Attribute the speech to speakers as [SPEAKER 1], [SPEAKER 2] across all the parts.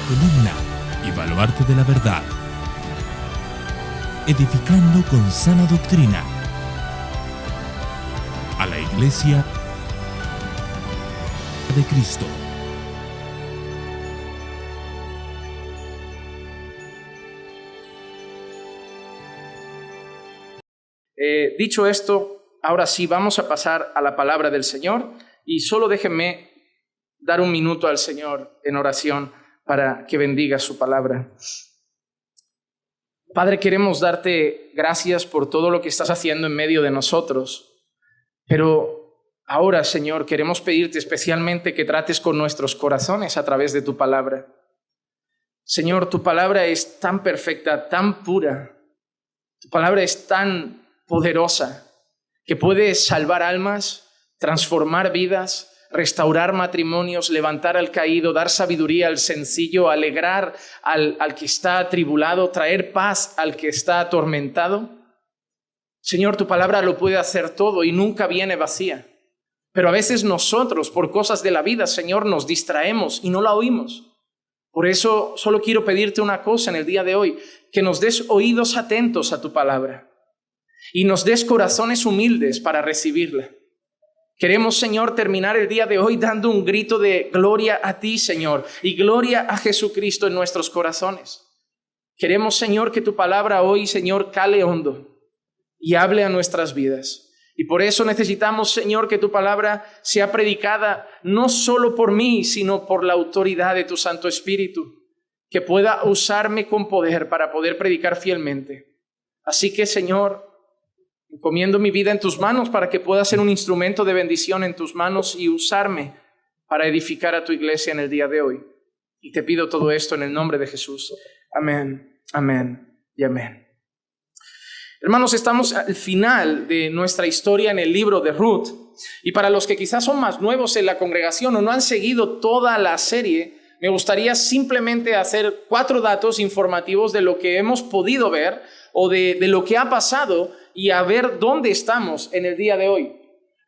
[SPEAKER 1] columna y baluarte de la verdad, edificando con sana doctrina a la Iglesia de Cristo.
[SPEAKER 2] Dicho esto, ahora sí vamos a pasar a la palabra del Señor y solo déjenme dar un minuto al Señor en oración para que bendiga su palabra. Padre, queremos darte gracias por todo lo que estás haciendo en medio de nosotros, pero ahora, Señor, queremos pedirte especialmente que trates con nuestros corazones a través de tu palabra. Señor, tu palabra es tan perfecta, tan pura, tu palabra es tan poderosa que puede salvar almas, transformar vidas, restaurar matrimonios, levantar al caído, dar sabiduría al sencillo, alegrar al que está atribulado, traer paz al que está atormentado. Señor, tu palabra lo puede hacer todo y nunca viene vacía. Pero a veces nosotros, por cosas de la vida, Señor, nos distraemos y no la oímos. Por eso solo quiero pedirte una cosa en el día de hoy, que nos des oídos atentos a tu palabra y nos des corazones humildes para recibirla. Queremos, Señor, terminar el día de hoy dando un grito de gloria a ti, Señor, y gloria a Jesucristo en nuestros corazones. Queremos, Señor, que tu palabra hoy, Señor, cale hondo y hable a nuestras vidas. Y por eso necesitamos, Señor, que tu palabra sea predicada no solo por mí, sino por la autoridad de tu Santo Espíritu, que pueda usarme con poder para poder predicar fielmente. Así que, Señor, encomiendo mi vida en tus manos para que pueda ser un instrumento de bendición en tus manos y usarme para edificar a tu iglesia en el día de hoy. Y te pido todo esto en el nombre de Jesús. Amén, amén y amén. Hermanos, estamos al final de nuestra historia en el libro de Ruth. Y para los que quizás son más nuevos en la congregación o no han seguido toda la serie, me gustaría simplemente hacer 4 datos informativos de lo que hemos podido ver o de lo que ha pasado y a ver dónde estamos en el día de hoy.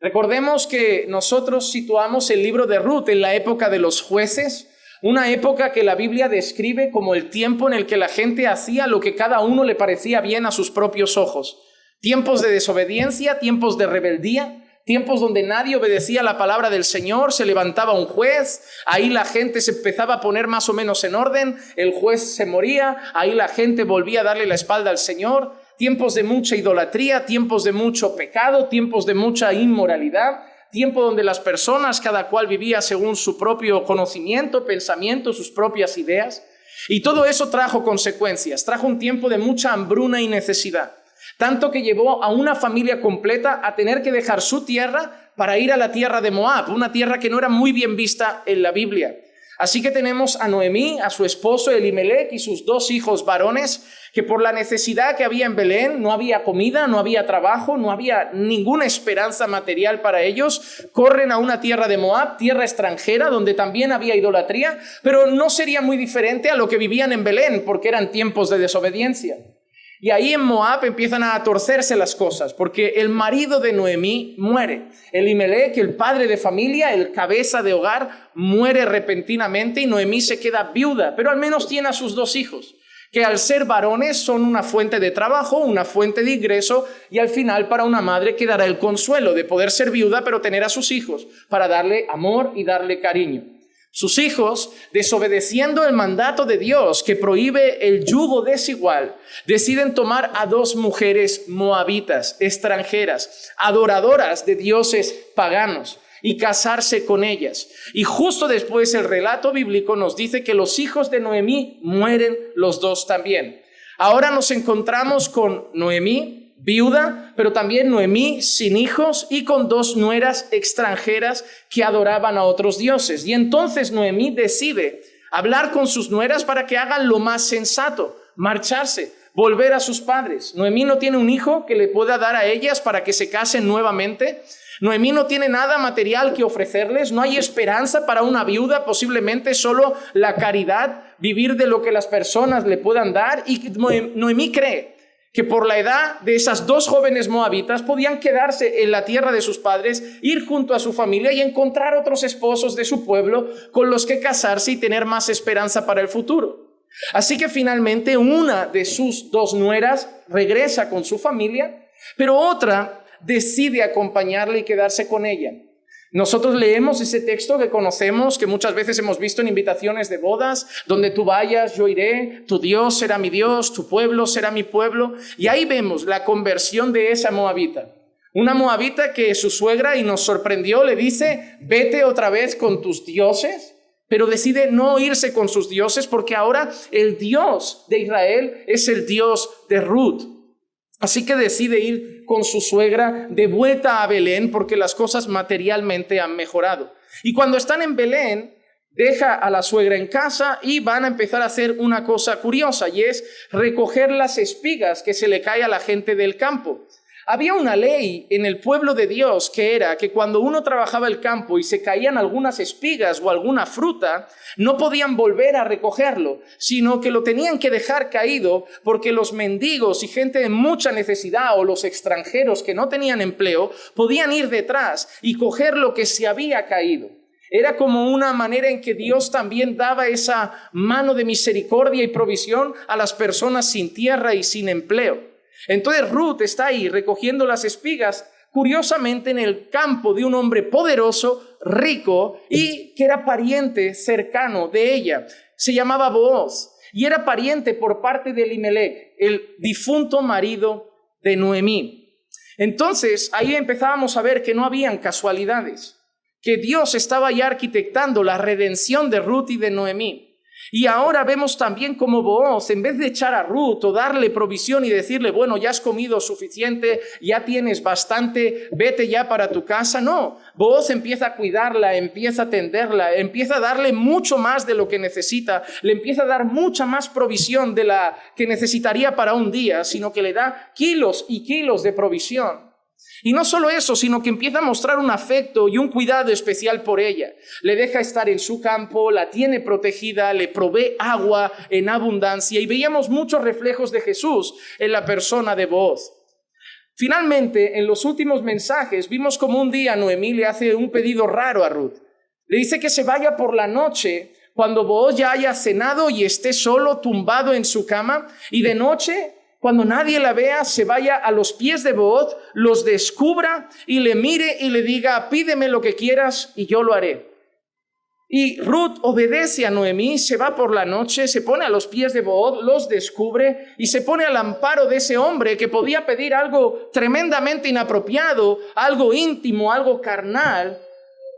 [SPEAKER 2] Recordemos que nosotros situamos el libro de Ruth en la época de los jueces, una época que la Biblia describe como el tiempo en el que la gente hacía lo que cada uno le parecía bien a sus propios ojos. Tiempos de desobediencia, tiempos de rebeldía, tiempos donde nadie obedecía la palabra del Señor, se levantaba un juez, ahí la gente se empezaba a poner más o menos en orden, el juez se moría, ahí la gente volvía a darle la espalda al Señor. Tiempos de mucha idolatría, tiempos de mucho pecado, tiempos de mucha inmoralidad, tiempo donde las personas, cada cual vivía según su propio conocimiento, pensamiento, sus propias ideas. Y todo eso trajo consecuencias, trajo un tiempo de mucha hambruna y necesidad. Tanto que llevó a una familia completa a tener que dejar su tierra para ir a la tierra de Moab, una tierra que no era muy bien vista en la Biblia. Así que tenemos a Noemí, a su esposo Elimelec y sus 2 hijos varones, que por la necesidad que había en Belén, no había comida, no había trabajo, no había ninguna esperanza material para ellos, corren a una tierra de Moab, tierra extranjera, donde también había idolatría, pero no sería muy diferente a lo que vivían en Belén, porque eran tiempos de desobediencia. Y ahí en Moab empiezan a torcerse las cosas, porque el marido de Noemí muere. Elimelec, el padre de familia, el cabeza de hogar, muere repentinamente y Noemí se queda viuda, pero al menos tiene a sus 2 hijos, que al ser varones son una fuente de trabajo, una fuente de ingreso, y al final para una madre quedará el consuelo de poder ser viuda, pero tener a sus hijos para darle amor y darle cariño. Sus hijos, desobedeciendo el mandato de Dios que prohíbe el yugo desigual, deciden tomar a 2 mujeres moabitas, extranjeras, adoradoras de dioses paganos, y casarse con ellas. Y justo después el relato bíblico nos dice que los hijos de Noemí mueren los 2 también. Ahora nos encontramos con Noemí, viuda, pero también Noemí sin hijos y con 2 nueras extranjeras que adoraban a otros dioses. Y entonces Noemí decide hablar con sus nueras para que hagan lo más sensato, marcharse, volver a sus padres. Noemí no tiene un hijo que le pueda dar a ellas para que se casen nuevamente. Noemí no tiene nada material que ofrecerles, no hay esperanza para una viuda, posiblemente solo la caridad, vivir de lo que las personas le puedan dar. Y Noemí cree que por la edad de esas dos jóvenes moabitas podían quedarse en la tierra de sus padres, ir junto a su familia y encontrar otros esposos de su pueblo con los que casarse y tener más esperanza para el futuro. Así que finalmente una de sus dos nueras regresa con su familia, pero otra decide acompañarle y quedarse con ella. Nosotros leemos ese texto que conocemos, que muchas veces hemos visto en invitaciones de bodas, donde tú vayas, yo iré, tu Dios será mi Dios, tu pueblo será mi pueblo. Y ahí vemos la conversión de esa moabita. Una moabita que su suegra, y nos sorprendió, le dice, vete otra vez con tus dioses, pero decide no irse con sus dioses porque ahora el Dios de Israel es el Dios de Ruth. Así que decide ir con su suegra de vuelta a Belén porque las cosas materialmente han mejorado. Y cuando están en Belén, deja a la suegra en casa y van a empezar a hacer una cosa curiosa, y es recoger las espigas que se le cae a la gente del campo. Había una ley en el pueblo de Dios que era que cuando uno trabajaba el campo y se caían algunas espigas o alguna fruta, no podían volver a recogerlo, sino que lo tenían que dejar caído porque los mendigos y gente en mucha necesidad o los extranjeros que no tenían empleo podían ir detrás y coger lo que se había caído. Era como una manera en que Dios también daba esa mano de misericordia y provisión a las personas sin tierra y sin empleo. Entonces Ruth está ahí recogiendo las espigas, curiosamente en el campo de un hombre poderoso, rico y que era pariente cercano de ella. Se llamaba Booz y era pariente por parte de Elimelech, el difunto marido de Noemí. Entonces ahí empezábamos a ver que no habían casualidades, que Dios estaba ya arquitectando la redención de Ruth y de Noemí. Y ahora vemos también como Booz, en vez de echar a Ruth o darle provisión y decirle, bueno, ya has comido suficiente, ya tienes bastante, vete ya para tu casa. No, Booz empieza a cuidarla, empieza a atenderla, empieza a darle mucho más de lo que necesita, le empieza a dar mucha más provisión de la que necesitaría para un día, sino que le da kilos y kilos de provisión. Y no solo eso, sino que empieza a mostrar un afecto y un cuidado especial por ella. Le deja estar en su campo, la tiene protegida, le provee agua en abundancia y veíamos muchos reflejos de Jesús en la persona de Booz. Finalmente, en los últimos mensajes, vimos como un día Noemí le hace un pedido raro a Ruth. Le dice que se vaya por la noche cuando Booz ya haya cenado y esté solo tumbado en su cama, y de noche, cuando nadie la vea, se vaya a los pies de Booz, los descubra y le mire y le diga, pídeme lo que quieras y yo lo haré. Y Ruth obedece a Noemí, se va por la noche, se pone a los pies de Booz, los descubre y se pone al amparo de ese hombre que podía pedir algo tremendamente inapropiado, algo íntimo, algo carnal,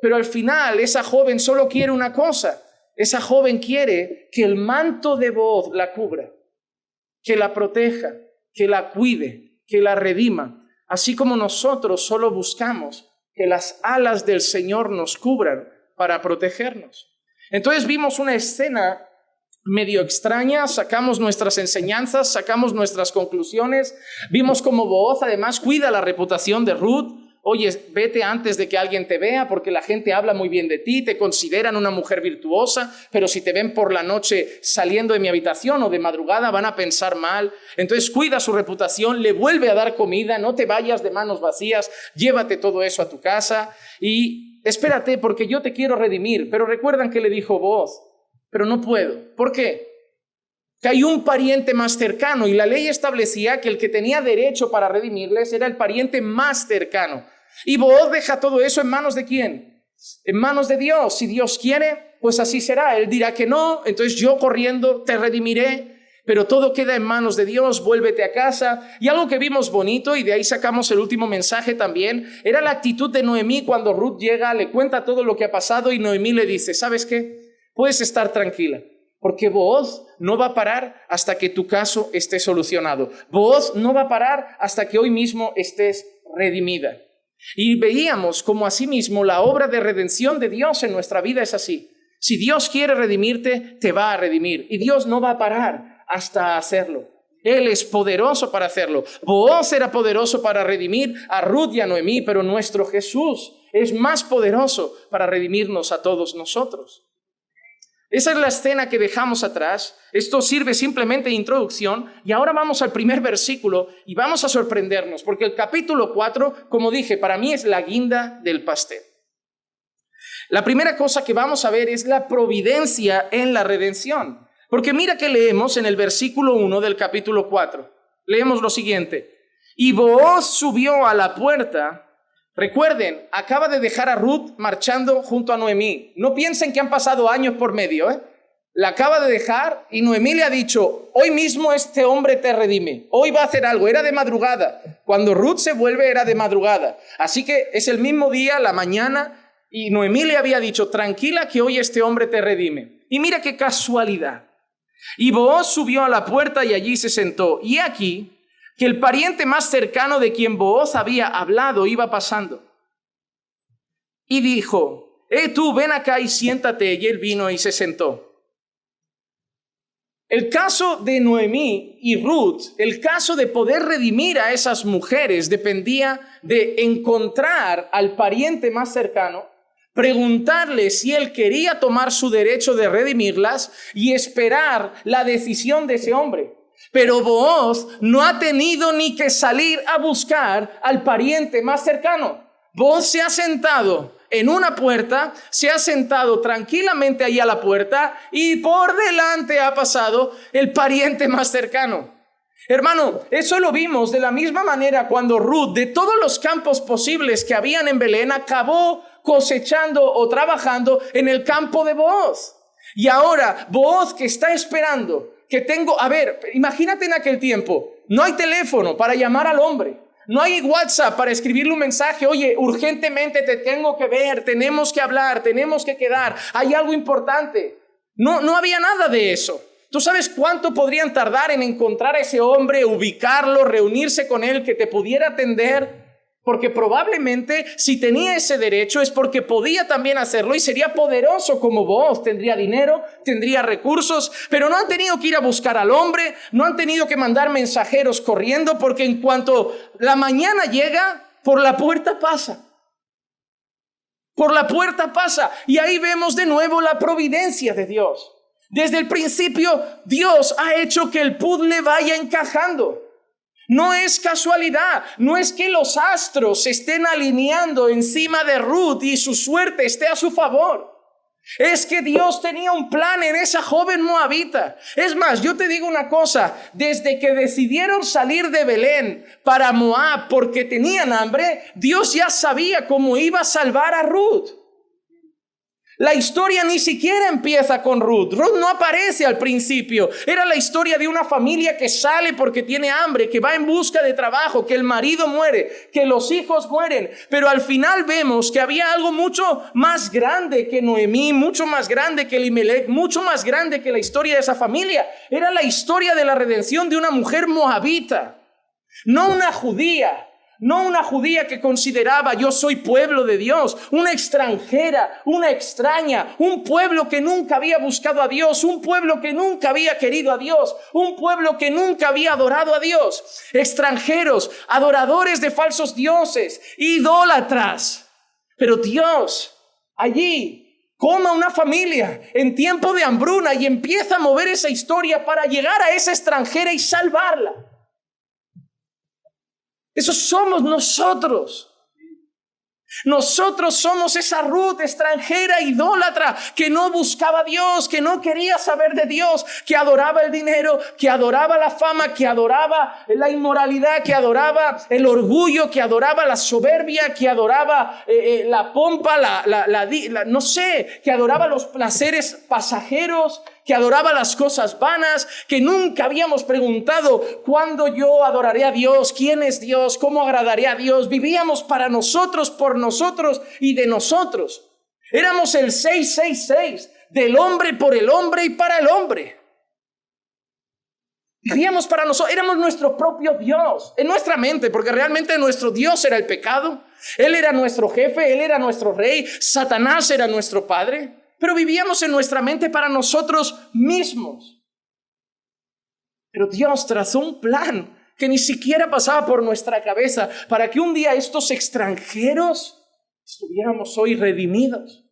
[SPEAKER 2] pero al final esa joven solo quiere una cosa. Esa joven quiere que el manto de Booz la cubra, que la proteja, que la cuide, que la redima, así como nosotros solo buscamos que las alas del Señor nos cubran para protegernos. Entonces vimos una escena medio extraña, sacamos nuestras enseñanzas, sacamos nuestras conclusiones, vimos cómo Booz además cuida la reputación de Ruth. Oye, vete antes de que alguien te vea porque la gente habla muy bien de ti, te consideran una mujer virtuosa, pero si te ven por la noche saliendo de mi habitación o de madrugada van a pensar mal. Entonces cuida su reputación, le vuelve a dar comida, no te vayas de manos vacías, llévate todo eso a tu casa y espérate porque yo te quiero redimir. Pero recuerdan que le dijo Booz, pero no puedo. ¿Por qué? Que hay un pariente más cercano y la ley establecía que el que tenía derecho para redimirles era el pariente más cercano. Y Booz deja todo eso en manos de ¿quién? En manos de Dios. Si Dios quiere, pues así será. Él dirá que no, entonces yo corriendo te redimiré, pero todo queda en manos de Dios, vuélvete a casa. Y algo que vimos bonito, y de ahí sacamos el último mensaje también, era la actitud de Noemí cuando Ruth llega, le cuenta todo lo que ha pasado y Noemí le dice, ¿sabes qué? Puedes estar tranquila, porque Booz no va a parar hasta que tu caso esté solucionado. Booz no va a parar hasta que hoy mismo estés redimida. Y veíamos como asimismo la obra de redención de Dios en nuestra vida es así. Si Dios quiere redimirte, te va a redimir. Y Dios no va a parar hasta hacerlo. Él es poderoso para hacerlo. Booz era poderoso para redimir a Ruth y a Noemí, pero nuestro Jesús es más poderoso para redimirnos a todos nosotros. Esa es la escena que dejamos atrás. Esto sirve simplemente de introducción. Y ahora vamos al primer versículo y vamos a sorprendernos, porque el capítulo 4, como dije, para mí es la guinda del pastel. La primera cosa que vamos a ver es la providencia en la redención. Porque mira que leemos en el versículo 1 del capítulo 4. Leemos lo siguiente. Y Booz subió a la puerta. Recuerden, acaba de dejar a Ruth marchando junto a Noemí. No piensen que han pasado años por medio, La acaba de dejar y Noemí le ha dicho, hoy mismo este hombre te redime. Hoy va a hacer algo. Era de madrugada. Cuando Ruth se vuelve era de madrugada. Así que es el mismo día, la mañana, y Noemí le había dicho, tranquila que hoy este hombre te redime. Y mira qué casualidad. Y Booz subió a la puerta y allí se sentó. Y aquí que el pariente más cercano de quien Booz había hablado iba pasando. Y dijo, tú ven acá y siéntate. Y él vino y se sentó. El caso de Noemí y Ruth, el caso de poder redimir a esas mujeres dependía de encontrar al pariente más cercano, preguntarle si él quería tomar su derecho de redimirlas y esperar la decisión de ese hombre. Pero Booz no ha tenido ni que salir a buscar al pariente más cercano. Booz se ha sentado en una puerta, se ha sentado tranquilamente ahí a la puerta y por delante ha pasado el pariente más cercano. Hermano, eso lo vimos de la misma manera cuando Ruth, de todos los campos posibles que habían en Belén, acabó cosechando o trabajando en el campo de Booz. Y ahora Booz, que está esperando imagínate en aquel tiempo, no hay teléfono para llamar al hombre, no hay WhatsApp para escribirle un mensaje, oye, urgentemente te tengo que ver, tenemos que hablar, tenemos que quedar, hay algo importante. No había nada de eso. ¿Tú sabes cuánto podrían tardar en encontrar a ese hombre, ubicarlo, reunirse con él, que te pudiera atender? Porque probablemente si tenía ese derecho es porque podía también hacerlo y sería poderoso como Booz. Tendría dinero, tendría recursos, pero no han tenido que ir a buscar al hombre, no han tenido que mandar mensajeros corriendo, porque en cuanto la mañana llega, por la puerta pasa. Por la puerta pasa. Y ahí vemos de nuevo la providencia de Dios. Desde el principio, Dios ha hecho que el puzzle vaya encajando. No es casualidad, no es que los astros se estén alineando encima de Ruth y su suerte esté a su favor. Es que Dios tenía un plan en esa joven moabita. Es más, yo te digo una cosa, desde que decidieron salir de Belén para Moab porque tenían hambre, Dios ya sabía cómo iba a salvar a Ruth. La historia ni siquiera empieza con Ruth. Ruth no aparece al principio. Era la historia de una familia que sale porque tiene hambre, que va en busca de trabajo, que el marido muere, que los hijos mueren. Pero al final vemos que había algo mucho más grande que Noemí, mucho más grande que Elimelech, mucho más grande que la historia de esa familia. Era la historia de la redención de una mujer moabita, no una judía. No una judía que consideraba yo soy pueblo de Dios, una extranjera, una extraña, un pueblo que nunca había buscado a Dios, un pueblo que nunca había querido a Dios, un pueblo que nunca había adorado a Dios. Extranjeros, adoradores de falsos dioses, idólatras. Pero Dios allí coma una familia en tiempo de hambruna y empieza a mover esa historia para llegar a esa extranjera y salvarla. Eso somos nosotros. Nosotros somos esa Ruth extranjera, idólatra, que no buscaba a Dios, que no quería saber de Dios, que adoraba el dinero, que adoraba la fama, que adoraba la inmoralidad, que adoraba el orgullo, que adoraba la soberbia, que adoraba la pompa, no sé, que adoraba los placeres pasajeros, que adoraba las cosas vanas, que nunca habíamos preguntado ¿cuándo yo adoraré a Dios? ¿Quién es Dios? ¿Cómo agradaré a Dios? Vivíamos para nosotros, por nosotros y de nosotros. Éramos el 666, del hombre, por el hombre y para el hombre. Vivíamos para nosotros, éramos nuestro propio Dios, en nuestra mente, porque realmente nuestro Dios era el pecado. Él era nuestro jefe, Él era nuestro rey, Satanás era nuestro padre. Pero vivíamos en nuestra mente para nosotros mismos. Pero Dios trazó un plan que ni siquiera pasaba por nuestra cabeza para que un día estos extranjeros estuviéramos hoy redimidos.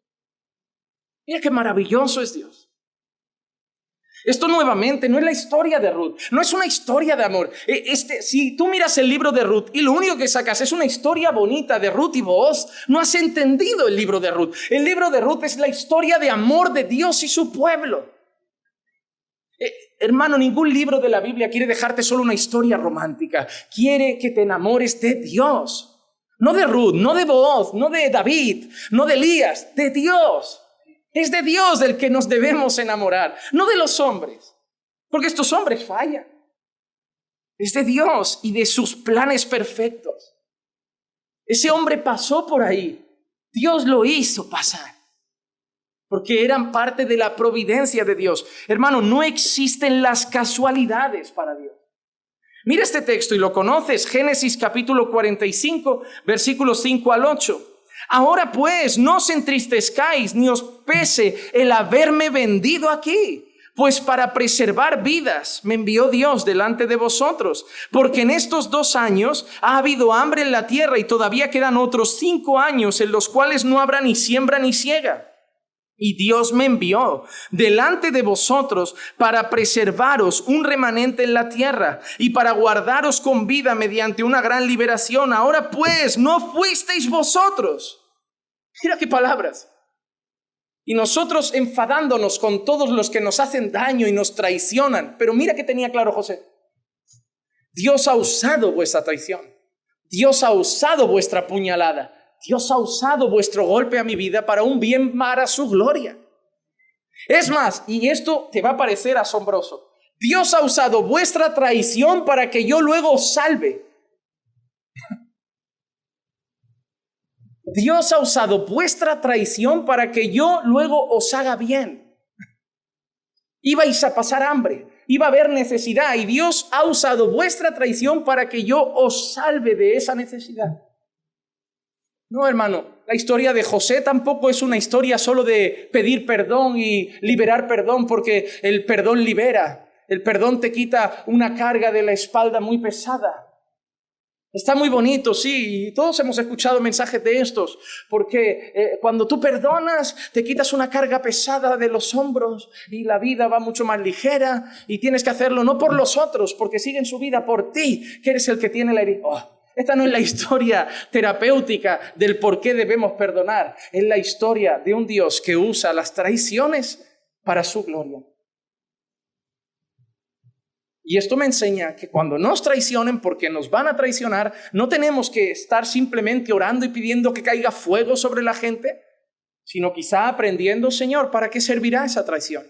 [SPEAKER 2] Mira qué maravilloso es Dios. Esto nuevamente no es la historia de Ruth, no es una historia de amor. Si tú miras el libro de Ruth y lo único que sacas es una historia bonita de Ruth y Booz, no has entendido el libro de Ruth. El libro de Ruth es la historia de amor de Dios y su pueblo. Hermano, ningún libro de la Biblia quiere dejarte solo una historia romántica. Quiere que te enamores de Dios. No de Ruth, no de Booz, no de David, no de Elías, de Dios. Es de Dios del que nos debemos enamorar, no de los hombres, porque estos hombres fallan. Es de Dios y de sus planes perfectos. Ese hombre pasó por ahí, Dios lo hizo pasar, porque eran parte de la providencia de Dios. Hermano, no existen las casualidades para Dios. Mira este texto y lo conoces, Génesis capítulo 45, versículos 5 al 8. Ahora pues, no os entristezcáis ni os pese el haberme vendido aquí, pues para preservar vidas me envió Dios delante de vosotros, porque en estos 2 años ha habido hambre en la tierra y todavía quedan otros 5 años en los cuales no habrá ni siembra ni siega. Y Dios me envió delante de vosotros para preservaros un remanente en la tierra y para guardaros con vida mediante una gran liberación. Ahora pues, no fuisteis vosotros. Mira qué palabras. Y nosotros enfadándonos con todos los que nos hacen daño y nos traicionan. Pero mira que tenía claro José. Dios ha usado vuestra traición. Dios ha usado vuestra puñalada. Dios ha usado vuestro golpe a mi vida para un bien para su gloria. Es más, y esto te va a parecer asombroso, Dios ha usado vuestra traición para que yo luego os salve. Dios ha usado vuestra traición para que yo luego os haga bien. Ibais a pasar hambre, iba a haber necesidad y Dios ha usado vuestra traición para que yo os salve de esa necesidad. No, hermano, la historia de José tampoco es una historia solo de pedir perdón y liberar perdón, porque el perdón libera. El perdón te quita una carga de la espalda muy pesada. Está muy bonito, sí, y todos hemos escuchado mensajes de estos, porque cuando tú perdonas, te quitas una carga pesada de los hombros y la vida va mucho más ligera y tienes que hacerlo no por los otros, porque siguen su vida por ti, que eres el que tiene la herida. Esta no es la historia terapéutica del por qué debemos perdonar. Es la historia de un Dios que usa las traiciones para su gloria. Y esto me enseña que cuando nos traicionen, porque nos van a traicionar, no tenemos que estar simplemente orando y pidiendo que caiga fuego sobre la gente, sino quizá aprendiendo, Señor, ¿para qué servirá esa traición?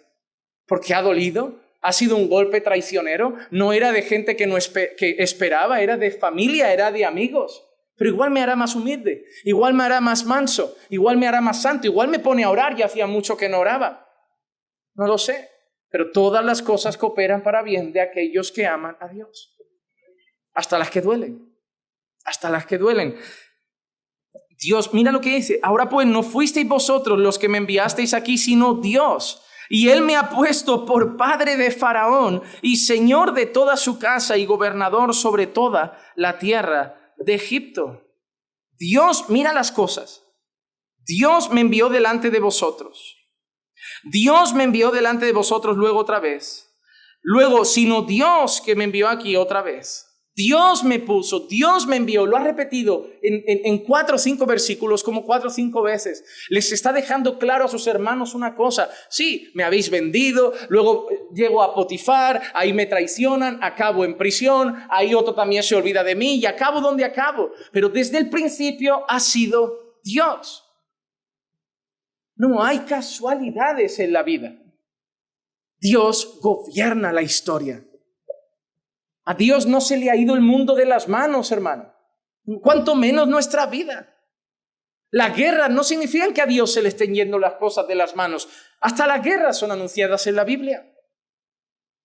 [SPEAKER 2] ¿Porque ha dolido? ¿Ha sido un golpe traicionero? No era de gente que esperaba, era de familia, era de amigos. Pero igual me hará más humilde, igual me hará más manso, igual me hará más santo, igual me pone a orar y hacía mucho que no oraba. No lo sé, pero todas las cosas cooperan para bien de aquellos que aman a Dios. Hasta las que duelen, hasta las que duelen. Dios, mira lo que dice. Ahora pues no fuisteis vosotros los que me enviasteis aquí, sino Dios. Y Él me ha puesto por padre de Faraón y señor de toda su casa y gobernador sobre toda la tierra de Egipto. Dios, mira las cosas. Dios me envió delante de vosotros. Dios me envió delante de vosotros luego otra vez. Luego, sino Dios que me envió aquí otra vez. Dios me puso, Dios me envió, lo ha repetido en 4 o 5 versículos, como 4 o 5 veces. Les está dejando claro a sus hermanos una cosa. Sí, me habéis vendido, luego llego a Potifar, ahí me traicionan, acabo en prisión, ahí otro también se olvida de mí y acabo donde acabo. Pero desde el principio ha sido Dios. No hay casualidades en la vida. Dios gobierna la historia. A Dios no se le ha ido el mundo de las manos, hermano. Cuanto menos nuestra vida. La guerra no significa que a Dios se le estén yendo las cosas de las manos. Hasta las guerras son anunciadas en la Biblia.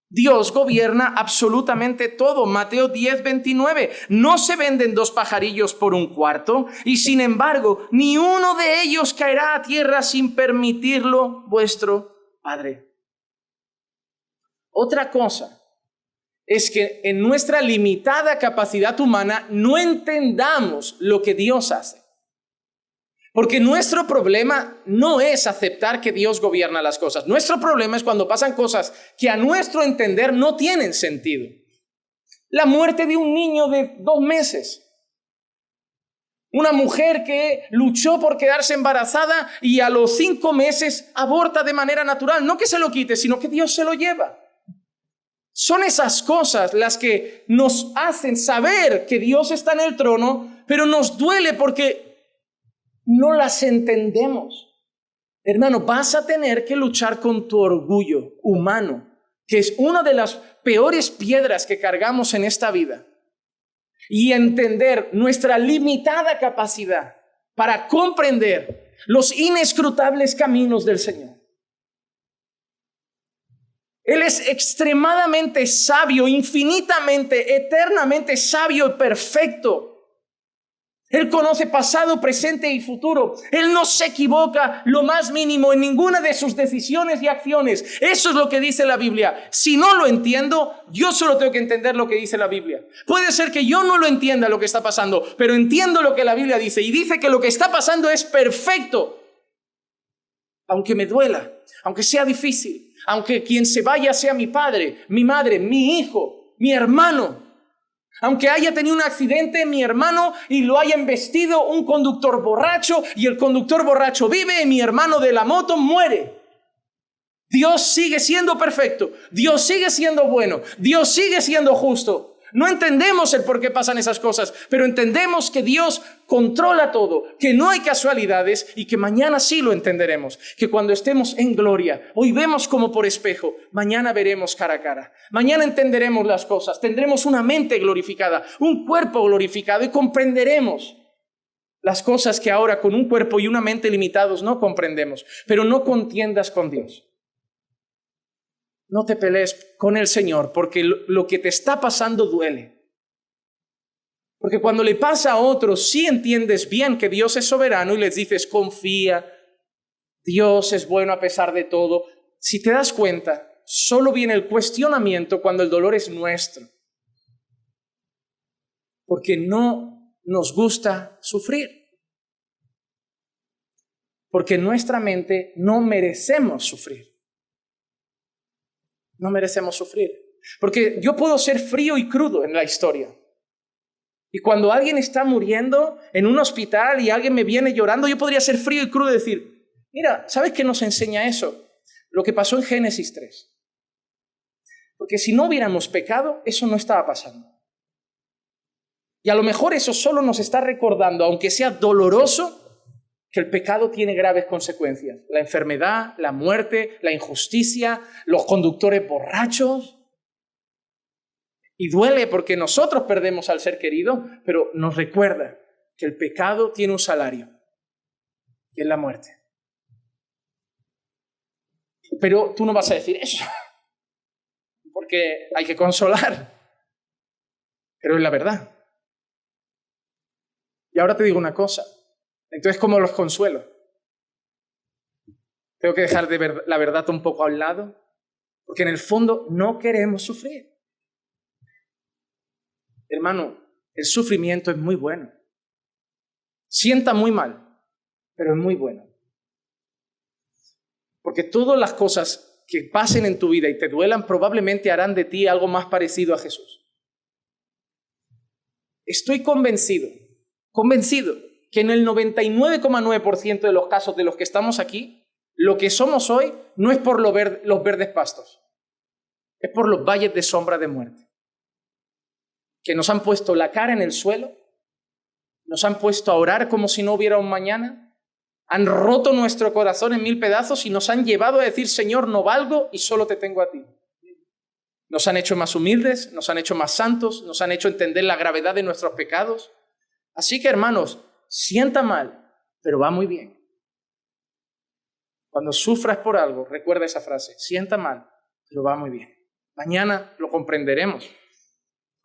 [SPEAKER 2] Dios gobierna absolutamente todo. Mateo 10:29. No se venden 2 pajarillos por un cuarto, y sin embargo, ni uno de ellos caerá a tierra sin permitirlo vuestro Padre. Otra cosa es que en nuestra limitada capacidad humana no entendamos lo que Dios hace. Porque nuestro problema no es aceptar que Dios gobierna las cosas. Nuestro problema es cuando pasan cosas que a nuestro entender no tienen sentido. La muerte de un niño de 2 meses. Una mujer que luchó por quedarse embarazada y a los 5 meses aborta de manera natural. No que se lo quite, sino que Dios se lo lleva. Son esas cosas las que nos hacen saber que Dios está en el trono, pero nos duele porque no las entendemos. Hermano, vas a tener que luchar con tu orgullo humano, que es una de las peores piedras que cargamos en esta vida, y entender nuestra limitada capacidad para comprender los inescrutables caminos del Señor. Él es extremadamente sabio, infinitamente, eternamente sabio y perfecto. Él conoce pasado, presente y futuro. Él no se equivoca lo más mínimo en ninguna de sus decisiones y acciones. Eso es lo que dice la Biblia. Si no lo entiendo, yo solo tengo que entender lo que dice la Biblia. Puede ser que yo no lo entienda lo que está pasando, pero entiendo lo que la Biblia dice. Y dice que lo que está pasando es perfecto. Aunque me duela, aunque sea difícil, aunque quien se vaya sea mi padre, mi madre, mi hijo, mi hermano. Aunque haya tenido un accidente mi hermano y lo haya embestido un conductor borracho y el conductor borracho vive y mi hermano de la moto muere. Dios sigue siendo perfecto, Dios sigue siendo bueno, Dios sigue siendo justo. No entendemos el por qué pasan esas cosas, pero entendemos que Dios controla todo, que no hay casualidades y que mañana sí lo entenderemos. Que cuando estemos en gloria, hoy vemos como por espejo, mañana veremos cara a cara. Mañana entenderemos las cosas, tendremos una mente glorificada, un cuerpo glorificado y comprenderemos las cosas que ahora con un cuerpo y una mente limitados no comprendemos. Pero no contiendas con Dios. No te pelees con el Señor porque lo que te está pasando duele. Porque cuando le pasa a otros, sí entiendes bien que Dios es soberano y les dices, confía, Dios es bueno a pesar de todo. Si te das cuenta, solo viene el cuestionamiento cuando el dolor es nuestro. Porque no nos gusta sufrir. Porque en nuestra mente no merecemos sufrir. No merecemos sufrir. Porque yo puedo ser frío y crudo en la historia. Y cuando alguien está muriendo en un hospital y alguien me viene llorando, yo podría ser frío y crudo y decir, mira, ¿sabes qué nos enseña eso? Lo que pasó en Génesis 3. Porque si no hubiéramos pecado, eso no estaba pasando. Y a lo mejor eso solo nos está recordando, aunque sea doloroso, que el pecado tiene graves consecuencias. La enfermedad, la muerte, la injusticia, los conductores borrachos. Y duele porque nosotros perdemos al ser querido, pero nos recuerda que el pecado tiene un salario, que es la muerte. Pero tú no vas a decir eso, porque hay que consolar. Pero es la verdad. Y ahora te digo una cosa. Entonces, ¿cómo los consuelo? Tengo que dejar de ver la verdad un poco a un lado, porque en el fondo no queremos sufrir. Hermano, el sufrimiento es muy bueno. Sienta muy mal, pero es muy bueno. Porque todas las cosas que pasen en tu vida y te duelan probablemente harán de ti algo más parecido a Jesús. Estoy convencido que en el 99,9% de los casos de los que estamos aquí, lo que somos hoy no es por los verdes pastos, es por los valles de sombra de muerte, que nos han puesto la cara en el suelo, nos han puesto a orar como si no hubiera un mañana, han roto nuestro corazón en 1000 pedazos y nos han llevado a decir, Señor, no valgo y solo te tengo a ti. Nos han hecho más humildes, nos han hecho más santos, nos han hecho entender la gravedad de nuestros pecados. Así que, hermanos, sienta mal, pero va muy bien. Cuando sufras por algo, recuerda esa frase, sienta mal, pero va muy bien. Mañana lo comprenderemos.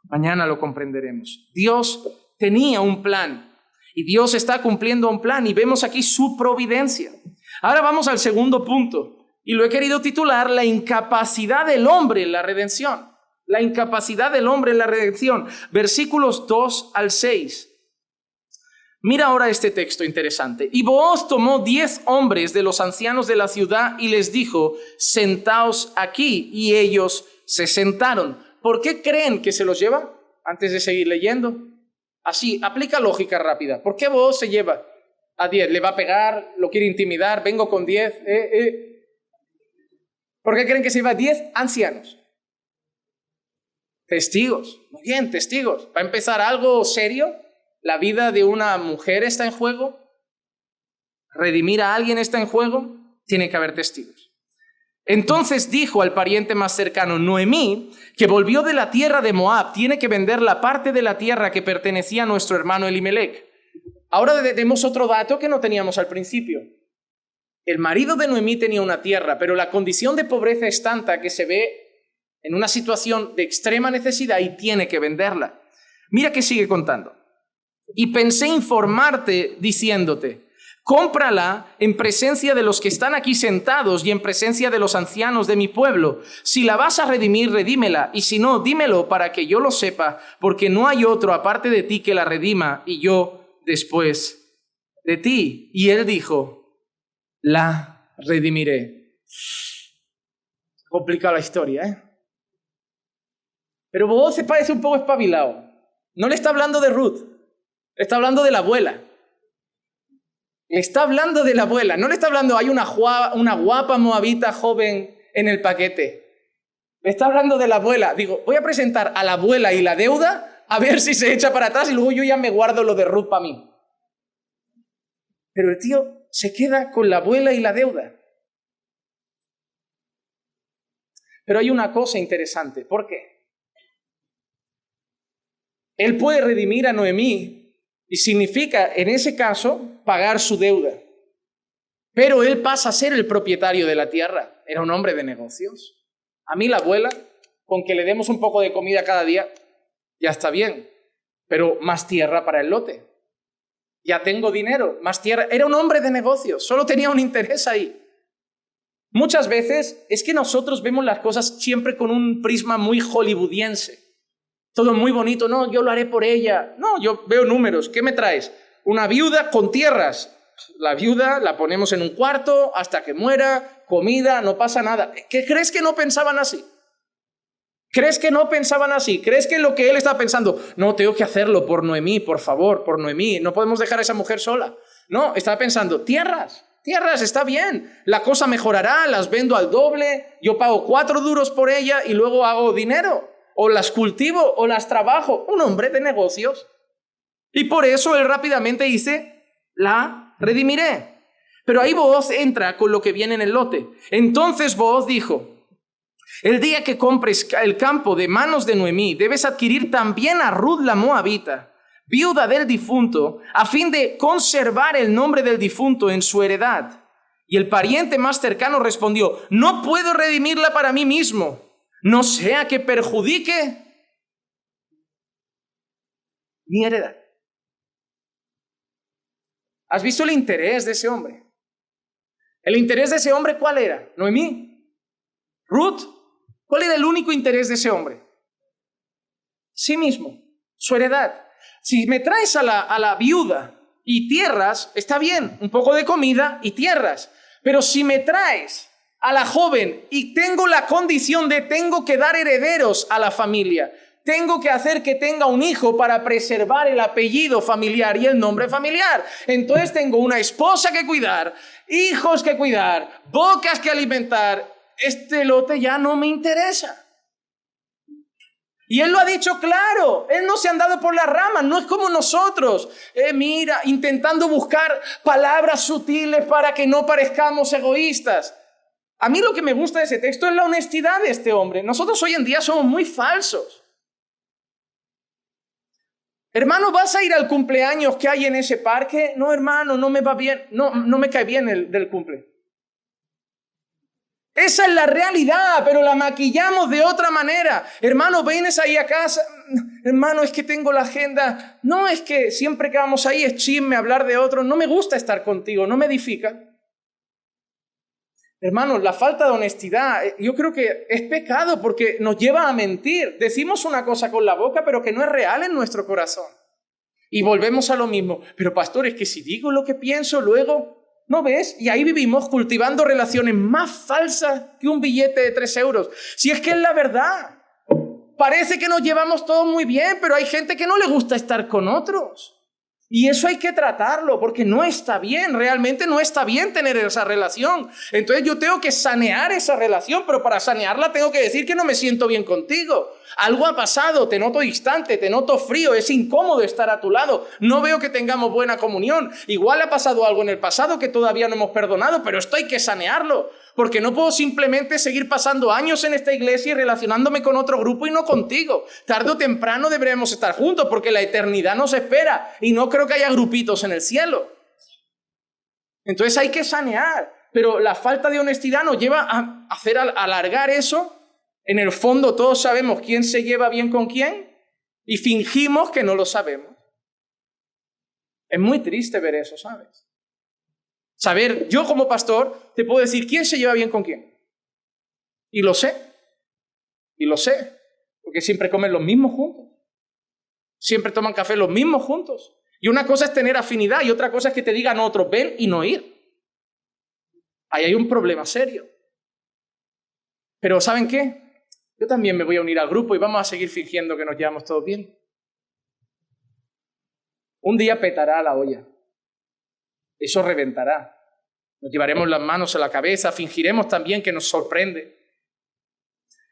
[SPEAKER 2] Mañana lo comprenderemos. Dios tenía un plan y Dios está cumpliendo un plan y vemos aquí su providencia. Ahora vamos al segundo punto y lo he querido titular la incapacidad del hombre en la redención. La incapacidad del hombre en la redención. Versículos 2 al 6. Mira ahora este texto interesante. Y Booz tomó 10 hombres de los ancianos de la ciudad y les dijo, sentaos aquí. Y ellos se sentaron. ¿Por qué creen que se los lleva? Antes de seguir leyendo. Así, aplica lógica rápida. ¿Por qué Booz se lleva a 10? ¿Le va a pegar? ¿Lo quiere intimidar? ¿Vengo con 10? ¿Por qué creen que se lleva a 10 ancianos? Testigos. Muy bien, testigos. ¿Va a empezar algo serio? ¿La vida de una mujer está en juego? ¿Redimir a alguien está en juego? Tiene que haber testigos. Entonces dijo al pariente más cercano, Noemí, que volvió de la tierra de Moab, tiene que vender la parte de la tierra que pertenecía a nuestro hermano Elimelec. Ahora tenemos otro dato que no teníamos al principio. El marido de Noemí tenía una tierra, pero la condición de pobreza es tanta que se ve en una situación de extrema necesidad y tiene que venderla. Mira que sigue contando. Y pensé informarte diciéndote, cómprala en presencia de los que están aquí sentados y en presencia de los ancianos de mi pueblo. Si la vas a redimir, redímela, y si no, dímelo para que yo lo sepa, porque no hay otro aparte de ti que la redima, y yo después de ti. Y él dijo, la redimiré. Complicada la historia, ¿eh? Pero Booz se parece un poco espabilado. No le está hablando de Ruth. Le está hablando de la abuela. Le está hablando de la abuela. No le está hablando, hay una guapa moabita joven en el paquete. Le está hablando de la abuela. Digo, voy a presentar a la abuela y la deuda a ver si se echa para atrás y luego yo ya me guardo lo de Ruth para mí. Pero el tío se queda con la abuela y la deuda. Pero hay una cosa interesante. ¿Por qué? Él puede redimir a Noemí y significa, en ese caso, pagar su deuda. Pero él pasa a ser el propietario de la tierra. Era un hombre de negocios. A mí la abuela, con que le demos un poco de comida cada día, ya está bien. Pero más tierra para el lote. Ya tengo dinero, más tierra. Era un hombre de negocios, solo tenía un interés ahí. Muchas veces es que nosotros vemos las cosas siempre con un prisma muy hollywoodiense. Todo muy bonito, no, yo lo haré por ella. No, yo veo números. ¿Qué me traes? Una viuda con tierras. La viuda la ponemos en un cuarto hasta que muera, comida, no pasa nada. ¿Qué crees que no pensaban así? ¿Crees que no pensaban así? ¿Crees que lo que él está pensando, no, tengo que hacerlo por Noemí, por favor, por Noemí, no podemos dejar a esa mujer sola? No, estaba pensando, tierras, está bien, la cosa mejorará, las vendo al doble, yo pago 4 duros por ella y luego hago dinero. O las cultivo, o las trabajo. Un hombre de negocios. Y por eso él rápidamente dice, la redimiré. Pero ahí Booz entra con lo que viene en el lote. Entonces Booz dijo, el día que compres el campo de manos de Noemí, debes adquirir también a Ruth la moabita, viuda del difunto, a fin de conservar el nombre del difunto en su heredad. Y el pariente más cercano respondió, no puedo redimirla para mí mismo, no sea que perjudique mi heredad. ¿Has visto el interés de ese hombre? ¿El interés de ese hombre cuál era? ¿Noemí? ¿Ruth? ¿Cuál era el único interés de ese hombre? Sí mismo, su heredad. Si me traes a la viuda y tierras, está bien, un poco de comida y tierras. Pero si me traes a la joven y tengo la condición de tengo que dar herederos a la familia, tengo que hacer que tenga un hijo para preservar el apellido familiar y el nombre familiar. Entonces tengo una esposa que cuidar, hijos que cuidar, bocas que alimentar. Este lote ya no me interesa. Y él lo ha dicho claro, él no se ha andado por las ramas, no es como nosotros. Mira, intentando buscar palabras sutiles para que no parezcamos egoístas. A mí lo que me gusta de ese texto es la honestidad de este hombre. Nosotros hoy en día somos muy falsos. Hermano, ¿vas a ir al cumpleaños que hay en ese parque? No, hermano, no me va bien. No me cae bien el del cumple. Esa es la realidad, pero la maquillamos de otra manera. Hermano, vienes ahí a casa. Hermano, es que tengo la agenda. No, es que siempre que vamos ahí es chisme, hablar de otro. No me gusta estar contigo, no me edifica. Hermanos, la falta de honestidad, yo creo que es pecado porque nos lleva a mentir. Decimos una cosa con la boca, pero que no es real en nuestro corazón. Y volvemos a lo mismo. Pero pastor, es que si digo lo que pienso, luego, ¿no ves? Y ahí vivimos cultivando relaciones más falsas que un billete de 3 euros. Si es que es la verdad. Parece que nos llevamos todos muy bien, pero hay gente que no le gusta estar con otros. Y eso hay que tratarlo, porque no está bien, realmente no está bien tener esa relación. Entonces yo tengo que sanear esa relación, pero para sanearla tengo que decir que no me siento bien contigo. Algo ha pasado, te noto distante, te noto frío, es incómodo estar a tu lado. No veo que tengamos buena comunión. Igual ha pasado algo en el pasado que todavía no hemos perdonado, pero esto hay que sanearlo. Porque no puedo simplemente seguir pasando años en esta iglesia y relacionándome con otro grupo y no contigo. Tarde o temprano deberemos estar juntos porque la eternidad nos espera y no creo que haya grupitos en el cielo. Entonces hay que sanear, pero la falta de honestidad nos lleva a alargar eso. En el fondo todos sabemos quién se lleva bien con quién y fingimos que no lo sabemos. Es muy triste ver eso, ¿sabes? Saber, yo como pastor te puedo decir quién se lleva bien con quién. Y lo sé, porque siempre comen los mismos juntos. Siempre toman café los mismos juntos. Y una cosa es tener afinidad y otra cosa es que te digan otros, ven y no ir. Ahí hay un problema serio. Pero ¿saben qué? Yo también me voy a unir al grupo y vamos a seguir fingiendo que nos llevamos todos bien. Un día petará la olla. Eso reventará. Nos llevaremos las manos a la cabeza, fingiremos también que nos sorprende.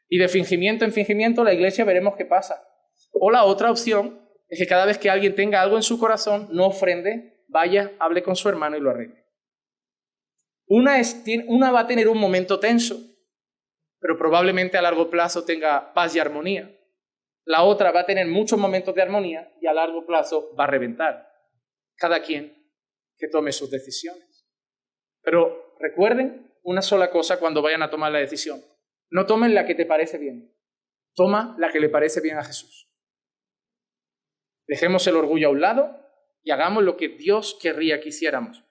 [SPEAKER 2] Y de fingimiento en fingimiento la iglesia veremos qué pasa. O la otra opción es que cada vez que alguien tenga algo en su corazón, no ofrende, vaya, hable con su hermano y lo arregle. Una va a tener un momento tenso, pero probablemente a largo plazo tenga paz y armonía. La otra va a tener muchos momentos de armonía y a largo plazo va a reventar. Cada quien que tome sus decisiones. Pero recuerden una sola cosa cuando vayan a tomar la decisión. No tomen la que te parece bien. Toma la que le parece bien a Jesús. Dejemos el orgullo a un lado y hagamos lo que Dios querría que hiciéramos.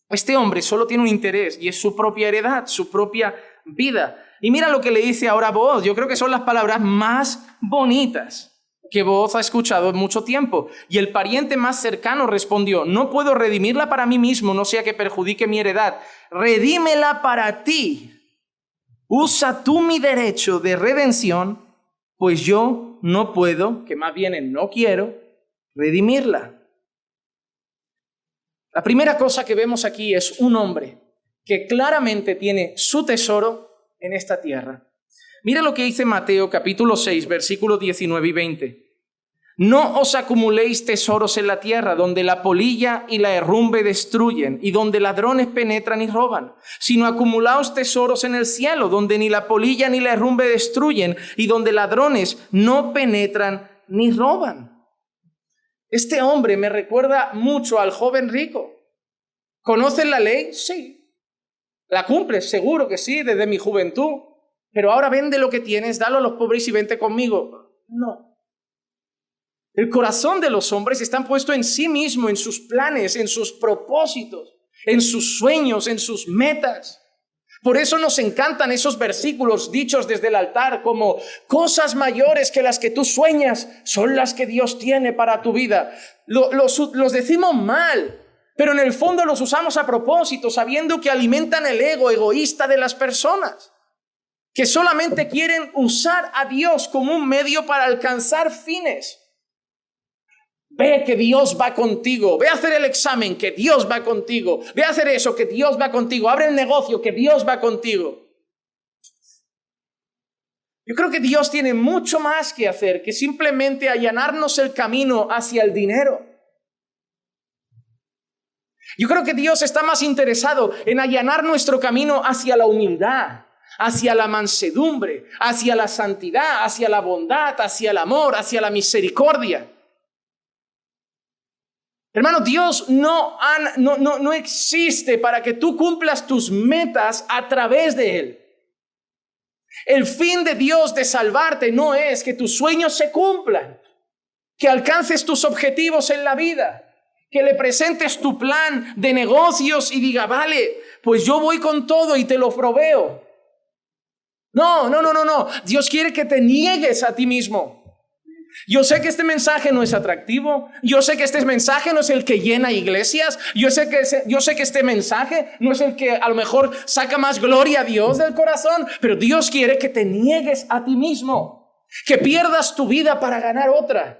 [SPEAKER 2] Este hombre solo tiene un interés y es su propia heredad, su propia vida. Y mira lo que le dice ahora Booz. Yo creo que son las palabras más bonitas que Booz ha escuchado en mucho tiempo. Y el pariente más cercano respondió, no puedo redimirla para mí mismo, no sea que perjudique mi heredad. Redímela para ti. Usa tú mi derecho de redención, pues yo no puedo, que más bien no quiero, redimirla. La primera cosa que vemos aquí es un hombre que claramente tiene su tesoro en esta tierra. Mira lo que dice Mateo capítulo 6, versículos 19 y 20. No os acumuléis tesoros en la tierra, donde la polilla y la herrumbre destruyen, y donde ladrones penetran y roban, sino acumulaos tesoros en el cielo, donde ni la polilla ni la herrumbre destruyen, y donde ladrones no penetran ni roban. Este hombre me recuerda mucho al joven rico. ¿Conocen la ley? Sí. ¿La cumples? Seguro que sí, desde mi juventud. Pero ahora vende lo que tienes, dalo a los pobres y vente conmigo. No. El corazón de los hombres está puesto en sí mismo, en sus planes, en sus propósitos, en sus sueños, en sus metas. Por eso nos encantan esos versículos dichos desde el altar como cosas mayores que las que tú sueñas son las que Dios tiene para tu vida. Los decimos mal, pero en el fondo los usamos a propósito, sabiendo que alimentan el ego egoísta de las personas, que solamente quieren usar a Dios como un medio para alcanzar fines. Ve que Dios va contigo, ve a hacer el examen, que Dios va contigo, ve a hacer eso, que Dios va contigo, abre el negocio, que Dios va contigo. Yo creo que Dios tiene mucho más que hacer que simplemente allanarnos el camino hacia el dinero. Yo creo que Dios está más interesado en allanar nuestro camino hacia la humildad, hacia la mansedumbre, hacia la santidad, hacia la bondad, hacia el amor, hacia la misericordia. Hermano, Dios no existe para que tú cumplas tus metas a través de Él. El fin de Dios de salvarte no es que tus sueños se cumplan, que alcances tus objetivos en la vida, que le presentes tu plan de negocios y diga, vale, pues yo voy con todo y te lo proveo. No. Dios quiere que te niegues a ti mismo. Yo sé que este mensaje no es atractivo. Yo sé que este mensaje no es el que llena iglesias. Yo sé que este mensaje no es el que a lo mejor saca más gloria a Dios del corazón. Pero Dios quiere que te niegues a ti mismo. Que pierdas tu vida para ganar otra.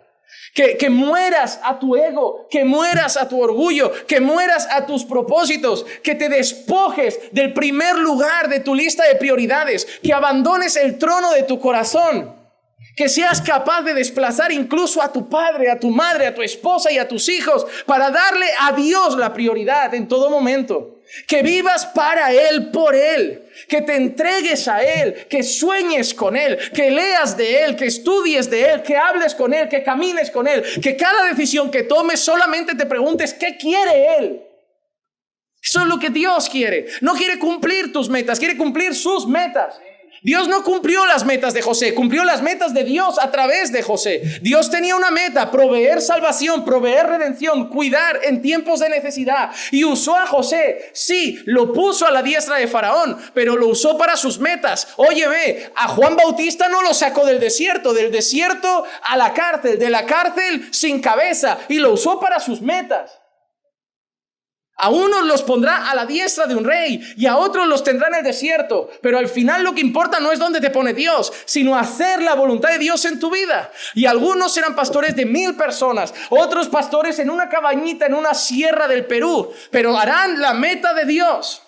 [SPEAKER 2] Que mueras a tu ego, que mueras a tu orgullo, que mueras a tus propósitos, que te despojes del primer lugar de tu lista de prioridades, que abandones el trono de tu corazón, que seas capaz de desplazar incluso a tu padre, a tu madre, a tu esposa y a tus hijos para darle a Dios la prioridad en todo momento. Que vivas para Él, por Él, que te entregues a Él, que sueñes con Él, que leas de Él, que estudies de Él, que hables con Él, que camines con Él, que cada decisión que tomes solamente te preguntes ¿qué quiere Él? Eso es lo que Dios quiere. No quiere cumplir tus metas, quiere cumplir sus metas. Dios no cumplió las metas de José, cumplió las metas de Dios a través de José. Dios tenía una meta: proveer salvación, proveer redención, cuidar en tiempos de necesidad. Y usó a José. Sí, lo puso a la diestra de Faraón, pero lo usó para sus metas. Óyeme, a Juan Bautista no lo sacó del desierto a la cárcel, de la cárcel sin cabeza, y lo usó para sus metas. A unos los pondrá a la diestra de un rey y a otros los tendrá en el desierto. Pero al final lo que importa no es dónde te pone Dios, sino hacer la voluntad de Dios en tu vida. Y algunos serán pastores de 1000 personas, otros pastores en una cabañita en una sierra del Perú, pero harán la meta de Dios.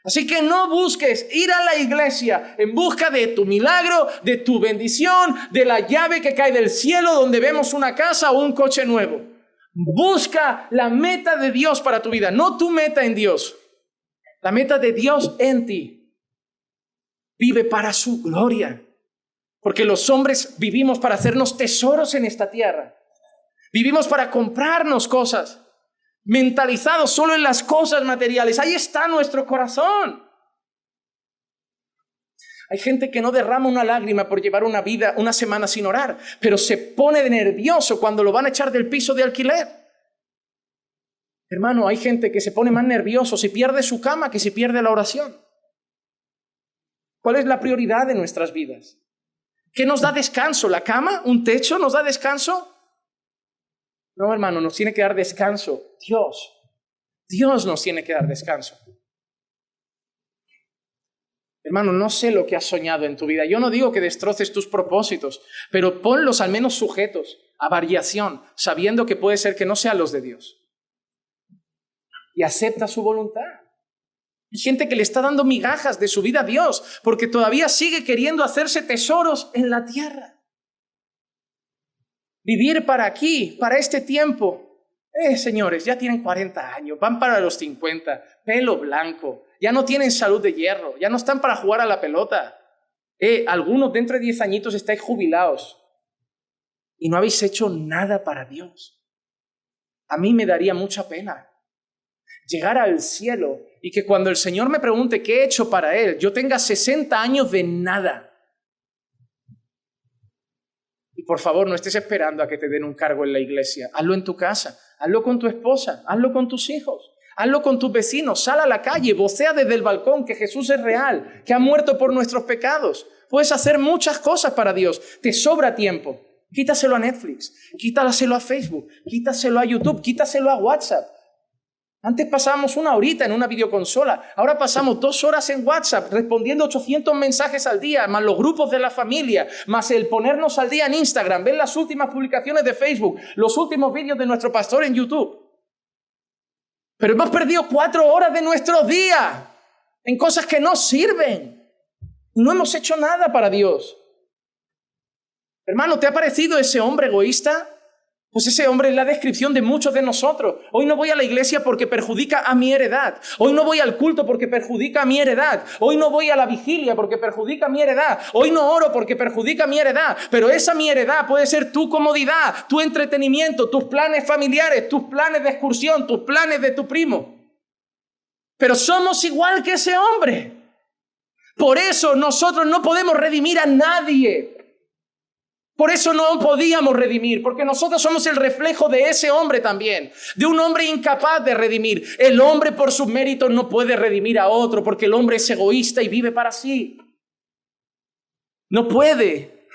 [SPEAKER 2] Así que no busques ir a la iglesia en busca de tu milagro, de tu bendición, de la llave que cae del cielo donde vemos una casa o un coche nuevo. Busca la meta de Dios para tu vida, no tu meta en Dios. La meta de Dios en ti. Vive para su gloria. Porque los hombres vivimos para hacernos tesoros en esta tierra. Vivimos para comprarnos cosas. Mentalizados solo en las cosas materiales. Ahí está nuestro corazón. Hay gente que no derrama una lágrima por llevar una semana sin orar, pero se pone nervioso cuando lo van a echar del piso de alquiler. Hermano, hay gente que se pone más nervioso si pierde su cama que si pierde la oración. ¿Cuál es la prioridad de nuestras vidas? ¿Qué nos da descanso? ¿La cama? ¿Un techo nos da descanso? No, hermano, nos tiene que dar descanso Dios. Dios nos tiene que dar descanso. Hermano, no sé lo que has soñado en tu vida. Yo no digo que destroces tus propósitos, pero ponlos al menos sujetos a variación, sabiendo que puede ser que no sean los de Dios. Y acepta su voluntad. Hay gente que le está dando migajas de su vida a Dios, porque todavía sigue queriendo hacerse tesoros en la tierra. Vivir para aquí, para este tiempo. Señores, ya tienen 40 años, van para los 50, pelo blanco, ya no tienen salud de hierro, ya no están para jugar a la pelota. Algunos dentro de 10 añitos estáis jubilados y no habéis hecho nada para Dios. A mí me daría mucha pena llegar al cielo y que cuando el Señor me pregunte qué he hecho para Él, yo tenga 60 años de nada. Y por favor, no estés esperando a que te den un cargo en la iglesia. Hazlo en tu casa, hazlo con tu esposa, hazlo con tus hijos, hazlo con tus vecinos. Sal a la calle, vocea desde el balcón que Jesús es real, que ha muerto por nuestros pecados. Puedes hacer muchas cosas para Dios. Te sobra tiempo. Quítaselo a Netflix, quítaselo a Facebook, quítaselo a YouTube, quítaselo a WhatsApp. Antes pasábamos 1 horita en una videoconsola, ahora pasamos 2 horas en WhatsApp respondiendo 800 mensajes al día, más los grupos de la familia, más el ponernos al día en Instagram, ver las últimas publicaciones de Facebook, los últimos vídeos de nuestro pastor en YouTube. Pero hemos perdido 4 horas de nuestro día en cosas que no sirven. No hemos hecho nada para Dios. Hermano, ¿te ha parecido ese hombre egoísta? Pues ese hombre es la descripción de muchos de nosotros. Hoy no voy a la iglesia porque perjudica a mi heredad. Hoy no voy al culto porque perjudica a mi heredad. Hoy no voy a la vigilia porque perjudica a mi heredad. Hoy no oro porque perjudica a mi heredad. Pero esa mi heredad puede ser tu comodidad, tu entretenimiento, tus planes familiares, tus planes de excursión, tus planes de tu primo. Pero somos igual que ese hombre. Por eso nosotros no podemos redimir a nadie. Por eso no podíamos redimir, porque nosotros somos el reflejo de ese hombre también, de un hombre incapaz de redimir. El hombre por sus méritos no puede redimir a otro, porque el hombre es egoísta y vive para sí. No puede.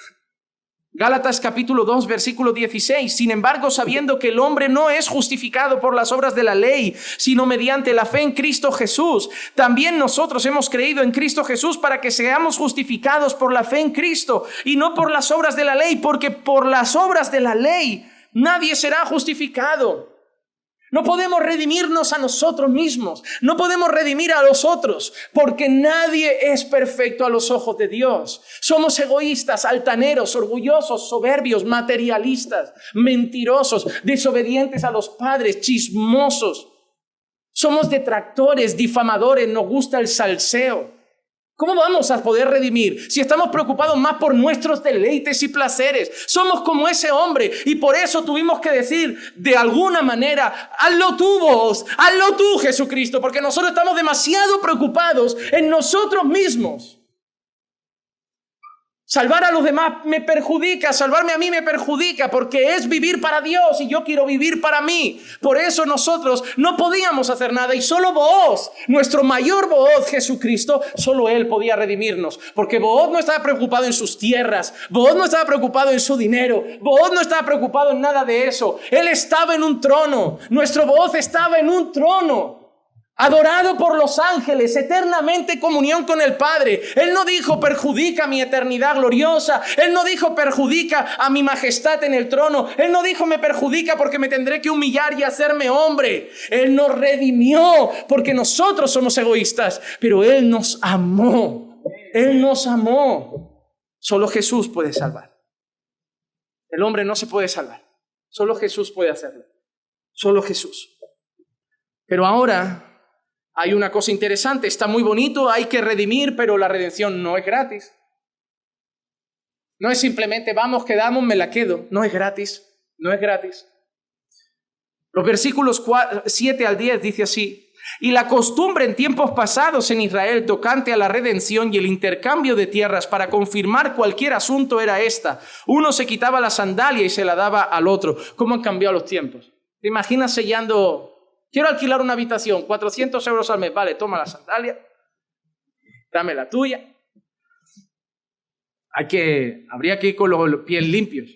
[SPEAKER 2] Gálatas capítulo 2, versículo 16. Sin embargo, sabiendo que el hombre no es justificado por las obras de la ley, sino mediante la fe en Cristo Jesús, también nosotros hemos creído en Cristo Jesús para que seamos justificados por la fe en Cristo y no por las obras de la ley, porque por las obras de la ley nadie será justificado. No podemos redimirnos a nosotros mismos, no podemos redimir a los otros, porque nadie es perfecto a los ojos de Dios. Somos egoístas, altaneros, orgullosos, soberbios, materialistas, mentirosos, desobedientes a los padres, chismosos. Somos detractores, difamadores, nos gusta el salseo. ¿Cómo vamos a poder redimir si estamos preocupados más por nuestros deleites y placeres? Somos como ese hombre y por eso tuvimos que decir de alguna manera, hazlo tú vos, hazlo tú Jesucristo, porque nosotros estamos demasiado preocupados en nosotros mismos. Salvar a los demás me perjudica, salvarme a mí me perjudica, porque es vivir para Dios y yo quiero vivir para mí. Por eso nosotros no podíamos hacer nada y solo Booz, nuestro mayor Booz, Jesucristo, solo Él podía redimirnos. Porque Booz no estaba preocupado en sus tierras, Booz no estaba preocupado en su dinero, Booz no estaba preocupado en nada de eso. Él estaba en un trono, nuestro Booz estaba en un trono. Adorado por los ángeles, eternamente en comunión con el Padre. Él no dijo perjudica mi eternidad gloriosa. Él no dijo perjudica a mi majestad en el trono. Él no dijo me perjudica porque me tendré que humillar y hacerme hombre. Él nos redimió porque nosotros somos egoístas, pero Él nos amó. Él nos amó. Solo Jesús puede salvar. El hombre no se puede salvar. Solo Jesús puede hacerlo. Solo Jesús. Pero ahora hay una cosa interesante, está muy bonito, hay que redimir, pero la redención no es gratis. No es simplemente vamos, quedamos, me la quedo. No es gratis, no es gratis. Los versículos 7 al 10 dice así: y la costumbre en tiempos pasados en Israel tocante a la redención y el intercambio de tierras para confirmar cualquier asunto era esta. Uno se quitaba la sandalia y se la daba al otro. ¿Cómo han cambiado los tiempos? ¿Te imaginas sellando? Quiero alquilar una habitación, 400 euros al mes. Vale, toma la sandalia, dame la tuya. Habría que ir con los pies limpios.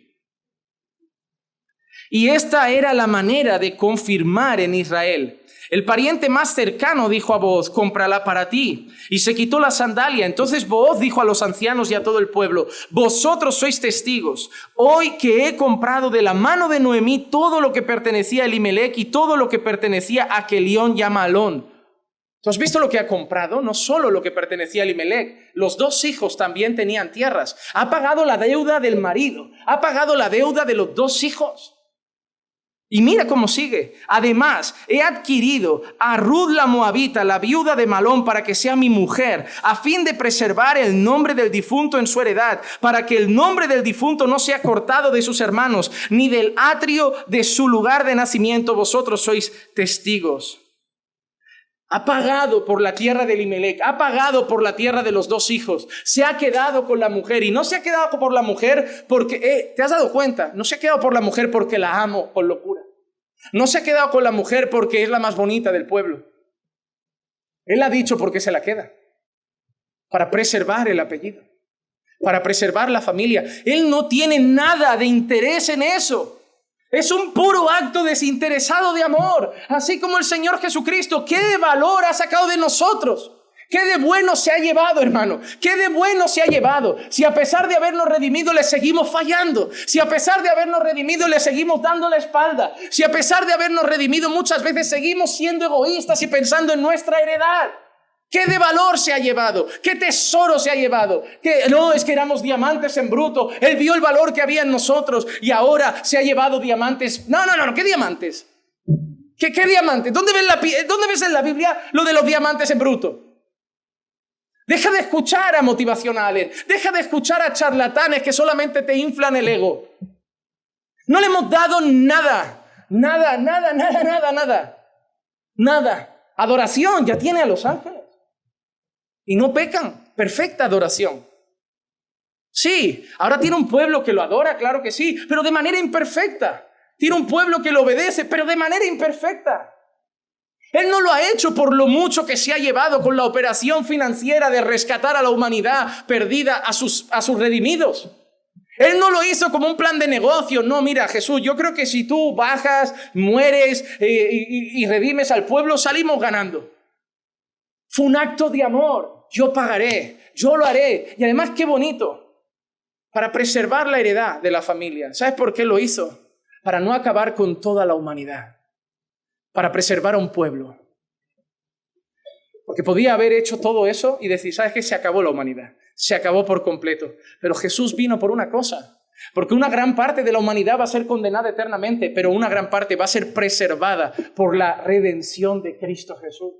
[SPEAKER 2] Y esta era la manera de confirmar en Israel. El pariente más cercano dijo a Booz, cómprala para ti. Y se quitó la sandalia. Entonces Booz dijo a los ancianos y a todo el pueblo, vosotros sois testigos. Hoy que he comprado de la mano de Noemí todo lo que pertenecía a Elimelec y todo lo que pertenecía a Quelión y a Mahlón. ¿Tú has visto lo que ha comprado? No solo lo que pertenecía a Elimelec. Los dos hijos también tenían tierras. Ha pagado la deuda del marido. Ha pagado la deuda de los dos hijos. Y mira cómo sigue. Además, he adquirido a Ruth la Moabita, la viuda de Mahlón, para que sea mi mujer, a fin de preservar el nombre del difunto en su heredad, para que el nombre del difunto no sea cortado de sus hermanos, ni del atrio de su lugar de nacimiento. Vosotros sois testigos. Ha pagado por la tierra de Elimelec, ha pagado por la tierra de los dos hijos, se ha quedado con la mujer y no se ha quedado por la mujer porque, ¿te has dado cuenta? No se ha quedado por la mujer porque la amo con locura. No se ha quedado con la mujer porque es la más bonita del pueblo. Él ha dicho por qué se la queda. Para preservar el apellido, para preservar la familia. Él no tiene nada de interés en eso. Es un puro acto desinteresado de amor, así como el Señor Jesucristo. ¿Qué de valor ha sacado de nosotros? ¿Qué de bueno se ha llevado, hermano? ¿Qué de bueno se ha llevado? Si a pesar de habernos redimido le seguimos fallando, si a pesar de habernos redimido le seguimos dando la espalda, si a pesar de habernos redimido muchas veces seguimos siendo egoístas y pensando en nuestra heredad. ¿Qué de valor se ha llevado? ¿Qué tesoro se ha llevado? No, es que éramos diamantes en bruto. Él vio el valor que había en nosotros y ahora se ha llevado diamantes. No, ¿qué diamantes? ¿Qué diamantes? ¿Dónde ves en la Biblia lo de los diamantes en bruto? Deja de escuchar a motivacionales. Deja de escuchar a charlatanes que solamente te inflan el ego. No le hemos dado nada. Nada. Adoración ya tiene a los ángeles. Y no pecan. Perfecta adoración. Sí, ahora tiene un pueblo que lo adora, claro que sí, pero de manera imperfecta. Tiene un pueblo que lo obedece, pero de manera imperfecta. Él no lo ha hecho por lo mucho que se ha llevado con la operación financiera de rescatar a la humanidad perdida, a sus redimidos. Él no lo hizo como un plan de negocio. No, mira, Jesús, yo creo que si tú bajas, mueres y redimes al pueblo, salimos ganando. Fue un acto de amor. Yo pagaré, yo lo haré. Y además, qué bonito, para preservar la heredad de la familia. ¿Sabes por qué lo hizo? Para no acabar con toda la humanidad. Para preservar a un pueblo. Porque podía haber hecho todo eso y decir, ¿sabes qué? Se acabó la humanidad. Se acabó por completo. Pero Jesús vino por una cosa. Porque una gran parte de la humanidad va a ser condenada eternamente, pero una gran parte va a ser preservada por la redención de Cristo Jesús.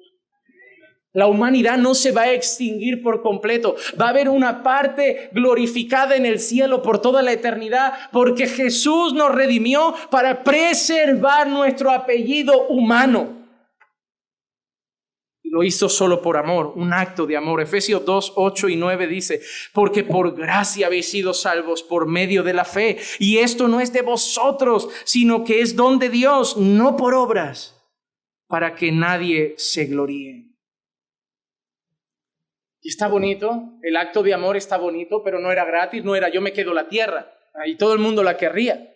[SPEAKER 2] La humanidad no se va a extinguir por completo. Va a haber una parte glorificada en el cielo por toda la eternidad, porque Jesús nos redimió para preservar nuestro apellido humano. Lo hizo solo por amor, un acto de amor. Efesios 2, 8 y 9 dice, porque por gracia habéis sido salvos por medio de la fe. Y esto no es de vosotros, sino que es don de Dios, no por obras, para que nadie se gloríe. Y está bonito, el acto de amor está bonito, pero no era gratis, no era yo me quedo la tierra. Ahí todo el mundo la querría.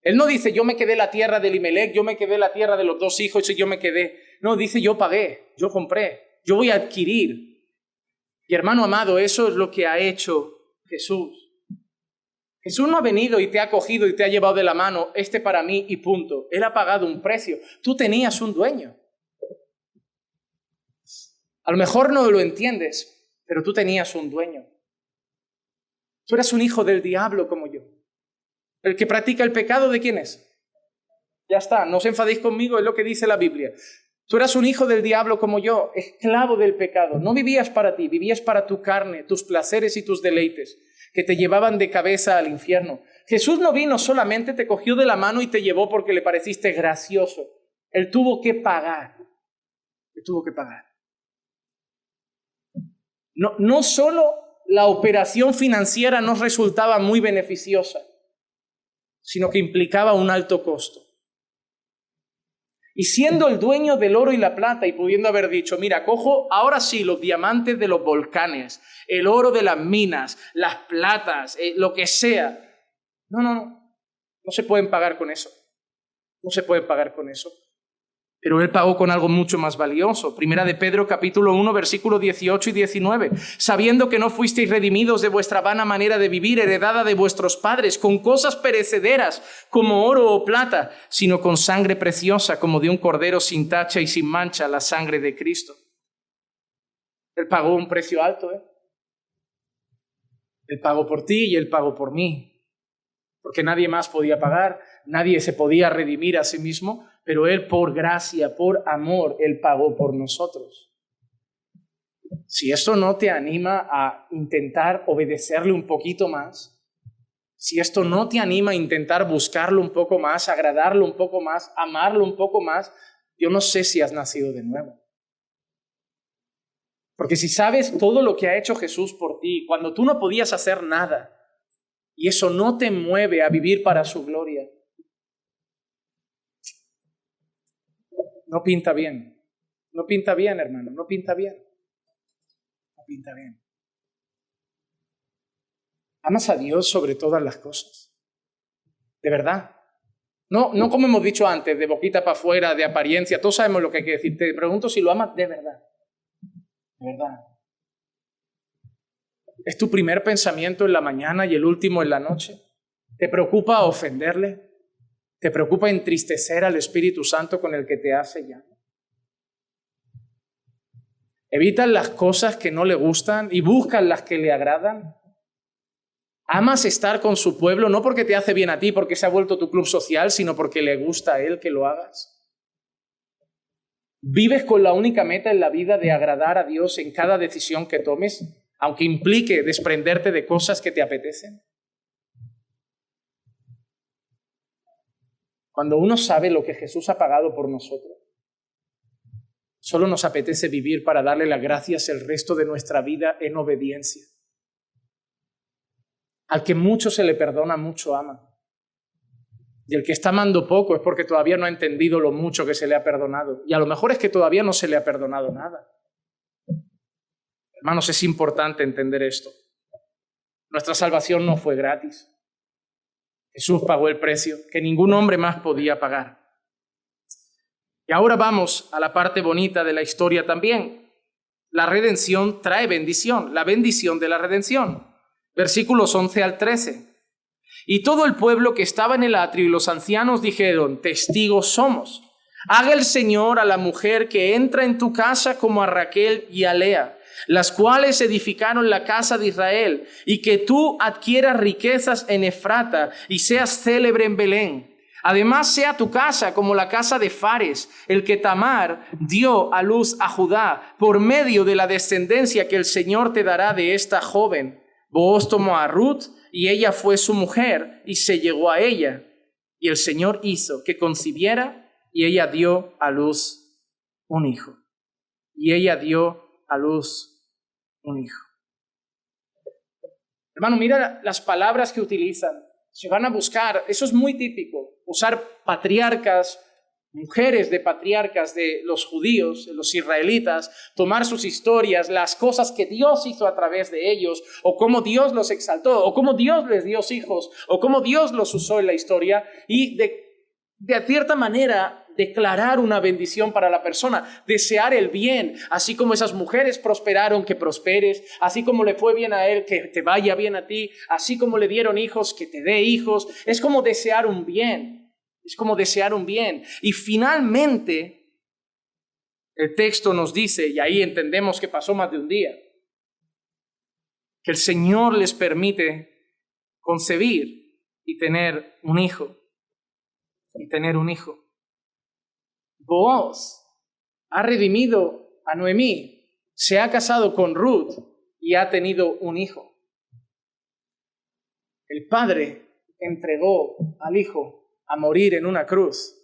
[SPEAKER 2] Él no dice yo me quedé la tierra de Elimelec, yo me quedé la tierra de los 2 hijos y yo me quedé. No, dice yo pagué, yo compré, yo voy a adquirir. Y hermano amado, eso es lo que ha hecho Jesús. Jesús no ha venido y te ha cogido y te ha llevado de la mano, este para mí y punto. Él ha pagado un precio. Tú tenías un dueño. A lo mejor no lo entiendes, pero tú tenías un dueño. Tú eras un hijo del diablo como yo. El que practica el pecado, ¿de quién es? Ya está, no os enfadéis conmigo, es lo que dice la Biblia. Tú eras un hijo del diablo como yo, esclavo del pecado. No vivías para ti, vivías para tu carne, tus placeres y tus deleites, que te llevaban de cabeza al infierno. Jesús no vino solamente, te cogió de la mano y te llevó porque le pareciste gracioso. Él tuvo que pagar. Él tuvo que pagar. No solo la operación financiera no resultaba muy beneficiosa, sino que implicaba un alto costo. Y siendo el dueño del oro y la plata y pudiendo haber dicho, mira, cojo ahora sí los diamantes de los volcanes, el oro de las minas, las platas, lo que sea. No se pueden pagar con eso. No se puede pagar con eso. Pero Él pagó con algo mucho más valioso. Primera de Pedro, capítulo 1, versículos 18 y 19. Sabiendo que no fuisteis redimidos de vuestra vana manera de vivir, heredada de vuestros padres, con cosas perecederas, como oro o plata, sino con sangre preciosa, como de un cordero sin tacha y sin mancha, la sangre de Cristo. Él pagó un precio alto, Él pagó por ti y Él pagó por mí. Porque nadie más podía pagar, nadie se podía redimir a sí mismo, pero Él por gracia, por amor, Él pagó por nosotros. Si eso no te anima a intentar obedecerle un poquito más, si esto no te anima a intentar buscarlo un poco más, agradarlo un poco más, amarlo un poco más, yo no sé si has nacido de nuevo. Porque si sabes todo lo que ha hecho Jesús por ti, cuando tú no podías hacer nada, y eso no te mueve a vivir para su gloria, no pinta bien. No pinta bien, hermano, no pinta bien. No pinta bien. Amas a Dios sobre todas las cosas. De verdad. No como hemos dicho antes, de boquita para afuera, de apariencia. Todos sabemos lo que hay que decir. Te pregunto si lo amas de verdad. De verdad. ¿Es tu primer pensamiento en la mañana y el último en la noche? ¿Te preocupa ofenderle? ¿Te preocupa entristecer al Espíritu Santo con el que te hace ya? ¿Evitas las cosas que no le gustan y buscas las que le agradan? ¿Amas estar con su pueblo no porque te hace bien a ti, porque se ha vuelto tu club social, sino porque le gusta a él que lo hagas? ¿Vives con la única meta en la vida de agradar a Dios en cada decisión que tomes, aunque implique desprenderte de cosas que te apetecen? Cuando uno sabe lo que Jesús ha pagado por nosotros, solo nos apetece vivir para darle las gracias el resto de nuestra vida en obediencia. Al que mucho se le perdona, mucho ama. Y el que está amando poco es porque todavía no ha entendido lo mucho que se le ha perdonado. Y a lo mejor es que todavía no se le ha perdonado nada. Hermanos, es importante entender esto. Nuestra salvación no fue gratis. Jesús pagó el precio que ningún hombre más podía pagar. Y ahora vamos a la parte bonita de la historia también. La redención trae bendición, la bendición de la redención. Versículos 11 al 13. Y todo el pueblo que estaba en el atrio y los ancianos dijeron: testigos somos. Haga el Señor a la mujer que entra en tu casa como a Raquel y a Lea, las cuales edificaron la casa de Israel, y que tú adquieras riquezas en Efrata y seas célebre en Belén. Además sea tu casa como la casa de Fares, el que Tamar dio a luz a Judá, por medio de la descendencia que el Señor te dará de esta joven. Booz tomó a Ruth, y ella fue su mujer, y se llegó a ella. Y el Señor hizo que concibiera, y ella dio a luz un hijo. Y ella dio a luz un hijo. Hermano, mira las palabras que utilizan. Se van a buscar, eso es muy típico, usar patriarcas, mujeres de patriarcas de los judíos, de los israelitas, tomar sus historias, las cosas que Dios hizo a través de ellos, o cómo Dios los exaltó, o cómo Dios les dio hijos, o cómo Dios los usó en la historia, y de cierta manera declarar una bendición para la persona, desear el bien, así como esas mujeres prosperaron, que prosperes, así como le fue bien a él, que te vaya bien a ti, así como le dieron hijos, que te dé hijos. Es como desear un bien, es como desear un bien. Y finalmente el texto nos dice, y ahí entendemos que pasó más de un día, que el Señor les permite concebir y tener un hijo. Booz ha redimido a Noemí, se ha casado con Ruth y ha tenido un hijo. El padre entregó al hijo a morir en una cruz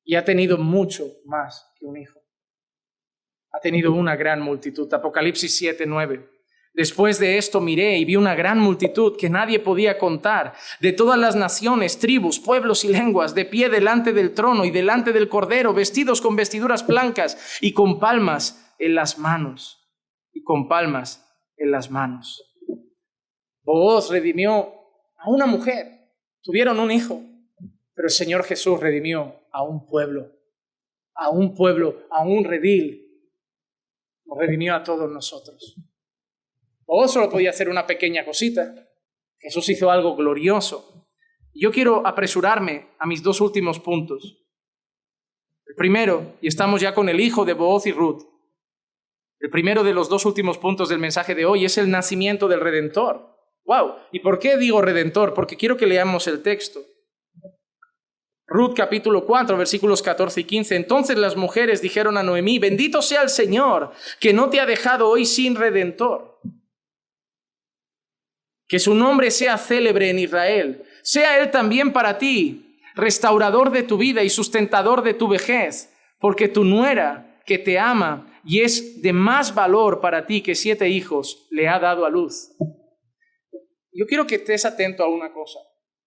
[SPEAKER 2] y ha tenido mucho más que un hijo. Ha tenido una gran multitud. Apocalipsis 7:9. Después de esto miré y vi una gran multitud que nadie podía contar, de todas las naciones, tribus, pueblos y lenguas, de pie delante del trono y delante del Cordero, vestidos con vestiduras blancas y con palmas en las manos. Booz redimió a una mujer, tuvieron un hijo, pero el Señor Jesús redimió a un pueblo, a un redil, nos redimió a todos nosotros. Booz solo podía hacer una pequeña cosita. Jesús hizo algo glorioso. Yo quiero apresurarme a mis dos últimos puntos. El primero, y estamos ya con el hijo de Booz y Ruth. El primero de los dos últimos puntos del mensaje de hoy es el nacimiento del Redentor. ¡Wow! ¿Y por qué digo Redentor? Porque quiero que leamos el texto. Ruth capítulo 4, versículos 14 y 15. Entonces las mujeres dijeron a Noemí: bendito sea el Señor, que no te ha dejado hoy sin Redentor. Que su nombre sea célebre en Israel. Sea él también para ti restaurador de tu vida y sustentador de tu vejez, porque tu nuera, que te ama y es de más valor para ti que 7 hijos, le ha dado a luz. Yo quiero que estés atento a una cosa,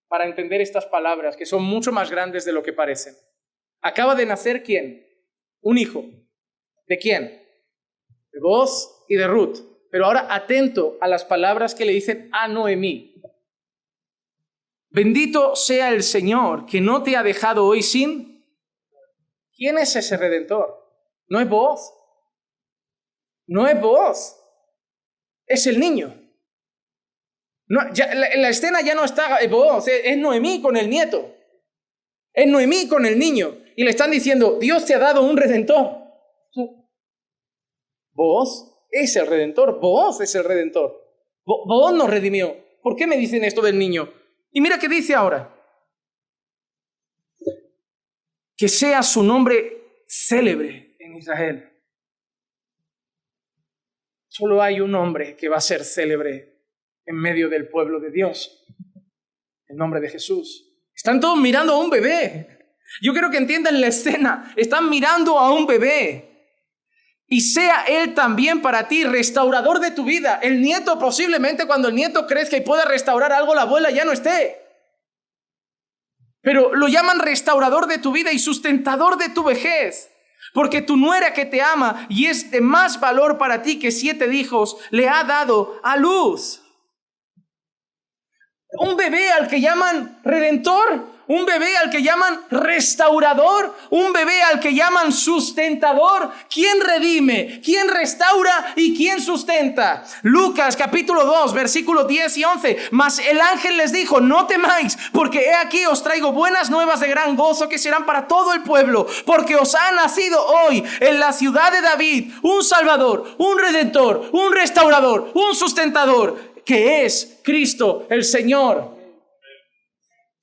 [SPEAKER 2] para entender estas palabras, que son mucho más grandes de lo que parecen. Acaba de nacer ¿quién? Un hijo. ¿De quién? De Booz y de Ruth. Pero ahora atento a las palabras que le dicen a Noemí. Bendito sea el Señor, que no te ha dejado hoy sin... ¿Quién es ese Redentor? No es Booz. No es Booz. Es el niño. No, ya, la escena ya no está Booz, es Noemí con el nieto. Es Noemí con el niño. Y le están diciendo: Dios te ha dado un Redentor. Booz es el Redentor. Booz es el Redentor. Booz nos redimió. ¿Por qué me dicen esto del niño? Y mira qué dice ahora. Que sea su nombre célebre en Israel. Solo hay un hombre que va a ser célebre en medio del pueblo de Dios. El nombre de Jesús. Están todos mirando a un bebé. Yo quiero que entiendan la escena. Están mirando a un bebé. Y sea él también para ti restaurador de tu vida. El nieto, posiblemente cuando el nieto crezca y pueda restaurar algo, la abuela ya no esté. Pero lo llaman restaurador de tu vida y sustentador de tu vejez. Porque tu nuera, que te ama y es de más valor para ti que 7 hijos, le ha dado a luz. Un bebé al que llaman redentor, un bebé al que llaman restaurador, un bebé al que llaman sustentador. ¿Quién redime? ¿Quién restaura? ¿Y quién sustenta? Lucas capítulo 2, versículos 10 y 11. Mas el ángel les dijo: no temáis, porque he aquí os traigo buenas nuevas de gran gozo, que serán para todo el pueblo, porque os ha nacido hoy en la ciudad de David un Salvador, un Redentor, un Restaurador, un Sustentador, que es Cristo el Señor.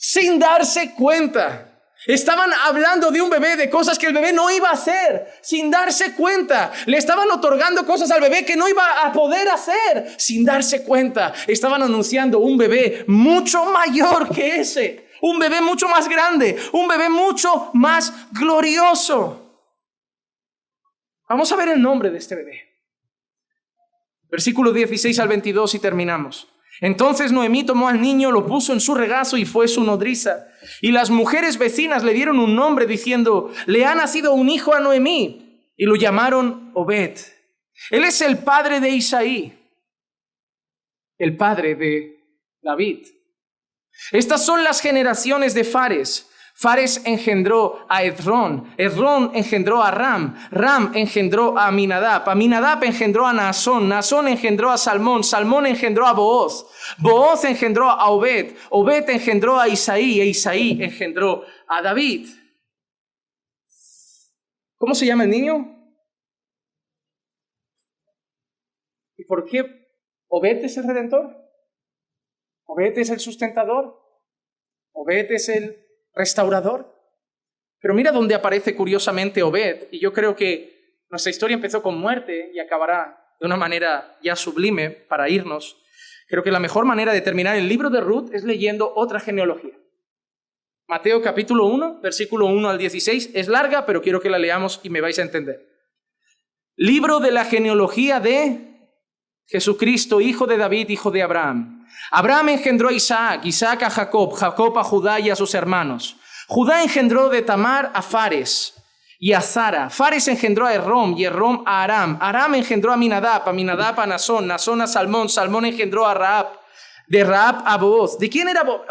[SPEAKER 2] Sin darse cuenta, estaban hablando de un bebé, de cosas que el bebé no iba a hacer. Sin darse cuenta, le estaban otorgando cosas al bebé que no iba a poder hacer. Sin darse cuenta, estaban anunciando un bebé mucho mayor que ese, un bebé mucho más grande, un bebé mucho más glorioso. Vamos a ver el nombre de este bebé. Versículo 16 al 22 y terminamos. Entonces Noemí tomó al niño, lo puso en su regazo y fue su nodriza. Y las mujeres vecinas le dieron un nombre diciendo: le ha nacido un hijo a Noemí. Y lo llamaron Obed. Él es el padre de Isaí, el padre de David. Estas son las generaciones de Fares. Fares engendró a Hezrón, Hezrón engendró a Ram, Ram engendró a Aminadab, Aminadab engendró a Naasón, Naasón engendró a Salmón, Salmón engendró a Booz, Booz engendró a Obed, Obed engendró a Isaí, e Isaí engendró a David. ¿Cómo se llama el niño? ¿Y por qué Obed es el redentor? ¿Obed es el sustentador? ¿Obed es el restaurador? Pero mira dónde aparece curiosamente Obed, y yo creo que nuestra historia empezó con muerte y acabará de una manera ya sublime para irnos. Creo que la mejor manera de terminar el libro de Ruth es leyendo otra genealogía. Mateo capítulo 1, versículo 1 al 16, es larga, pero quiero que la leamos y me vais a entender. Libro de la genealogía de Jesucristo, hijo de David, hijo de Abraham. Abraham engendró a Isaac, Isaac a Jacob, Jacob a Judá y a sus hermanos. Judá engendró de Tamar a Fares y a Zara. Fares engendró a Errom y Errom a Aram. Aram engendró a Aminadab, Aminadab a Naasón, Naasón a Salmón, Salmón engendró a Rahab, de Rahab a Booz. ¿De quién era Booz?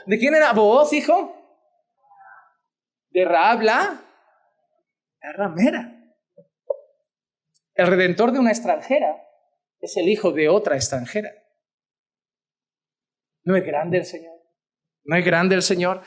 [SPEAKER 2] ¿De quién era Booz, hijo? De Rahab la ramera. El redentor de una extranjera es el hijo de otra extranjera. ¿No es grande el Señor? ¿No es grande el Señor?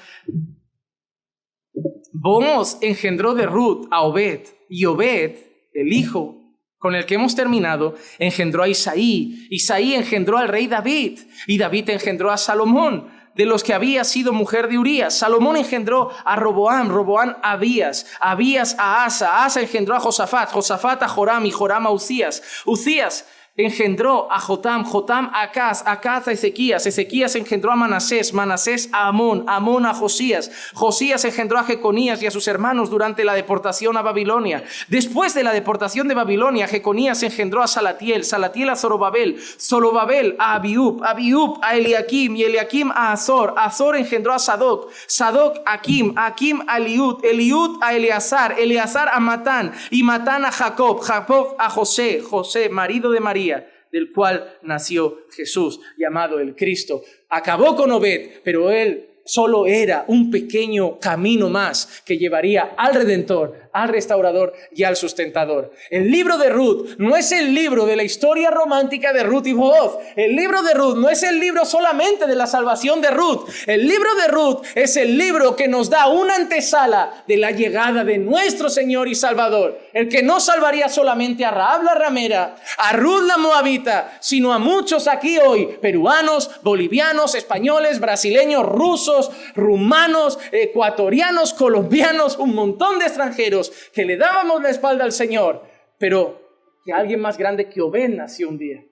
[SPEAKER 2] Booz engendró de Ruth a Obed, y Obed, el hijo con el que hemos terminado, engendró a Isaí. Isaí engendró al rey David, y David engendró a Salomón, de los que había sido mujer de Urías. Salomón engendró a Roboam, Roboam a Abías, Abías a Asa, Asa engendró a Josafat, Josafat a Joram, y Joram a Uzías. Uzías engendró a Jotam, Jotam a Acaz, Acaz a Ezequías, Ezequías engendró a Manasés, Manasés a Amón, Amón a Josías, Josías engendró a Jeconías y a sus hermanos durante la deportación a Babilonia. Después de la deportación de Babilonia, Jeconías engendró a Salatiel, Salatiel a Zorobabel, Zorobabel a Abiub, Abiub a Eliakim y Eliakim a Azor, Azor engendró a Sadoc, Sadoc a Akim, Akim a Eliud, Eliud a Eleazar, Eleazar a Matán y Matán a Jacob, Jacob a José, José marido de María, del cual nació Jesús, llamado el Cristo. Acabó con Obed, pero él solo era un pequeño camino más que llevaría al Redentor, al Restaurador y al Sustentador. El libro de Ruth no es el libro de la historia romántica de Ruth y Booz. El libro de Ruth no es el libro solamente de la salvación de Ruth. El libro de Ruth es el libro que nos da una antesala de la llegada de nuestro Señor y Salvador. El que no salvaría solamente a Rahab la ramera, a Ruth la moabita, sino a muchos aquí hoy, peruanos, bolivianos, españoles, brasileños, rusos, rumanos, ecuatorianos, colombianos, un montón de extranjeros que le dábamos la espalda al Señor, pero que alguien más grande que Obed nació un día.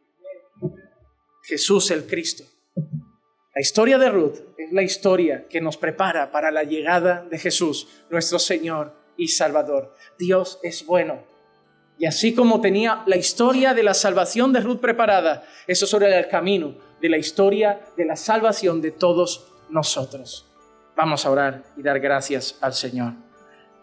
[SPEAKER 2] Jesús el Cristo. La historia de Ruth es la historia que nos prepara para la llegada de Jesús, nuestro Señor y Salvador. Dios es bueno. Y así como tenía la historia de la salvación de Ruth preparada, eso será el camino de la historia de la salvación de todos nosotros. Vamos a orar y dar gracias al Señor.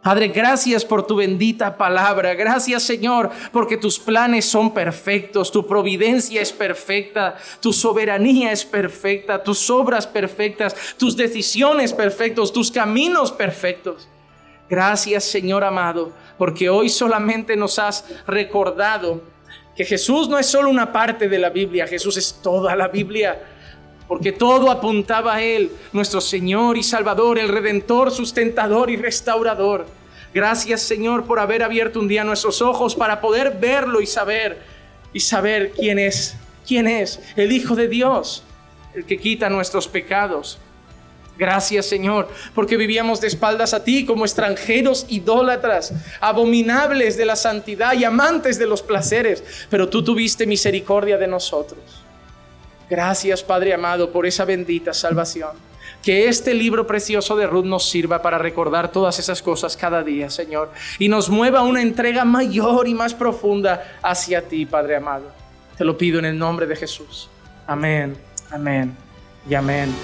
[SPEAKER 2] Padre, gracias por tu bendita palabra. Gracias, Señor, porque tus planes son perfectos, tu providencia es perfecta, tu soberanía es perfecta, tus obras perfectas, tus decisiones perfectas, tus caminos perfectos. Gracias, Señor amado, porque hoy solamente nos has recordado que Jesús no es solo una parte de la Biblia, Jesús es toda la Biblia. Porque todo apuntaba a Él, nuestro Señor y Salvador, el Redentor, sustentador y restaurador. Gracias, Señor, por haber abierto un día nuestros ojos para poder verlo y saber quién es el Hijo de Dios, el que quita nuestros pecados. Gracias, Señor, porque vivíamos de espaldas a ti como extranjeros idólatras, abominables de la santidad y amantes de los placeres, pero tú tuviste misericordia de nosotros. Gracias, Padre amado, por esa bendita salvación. Que este libro precioso de Ruth nos sirva para recordar todas esas cosas cada día, Señor, y nos mueva a una entrega mayor y más profunda hacia ti, Padre amado. Te lo pido en el nombre de Jesús. Amén, amén y amén.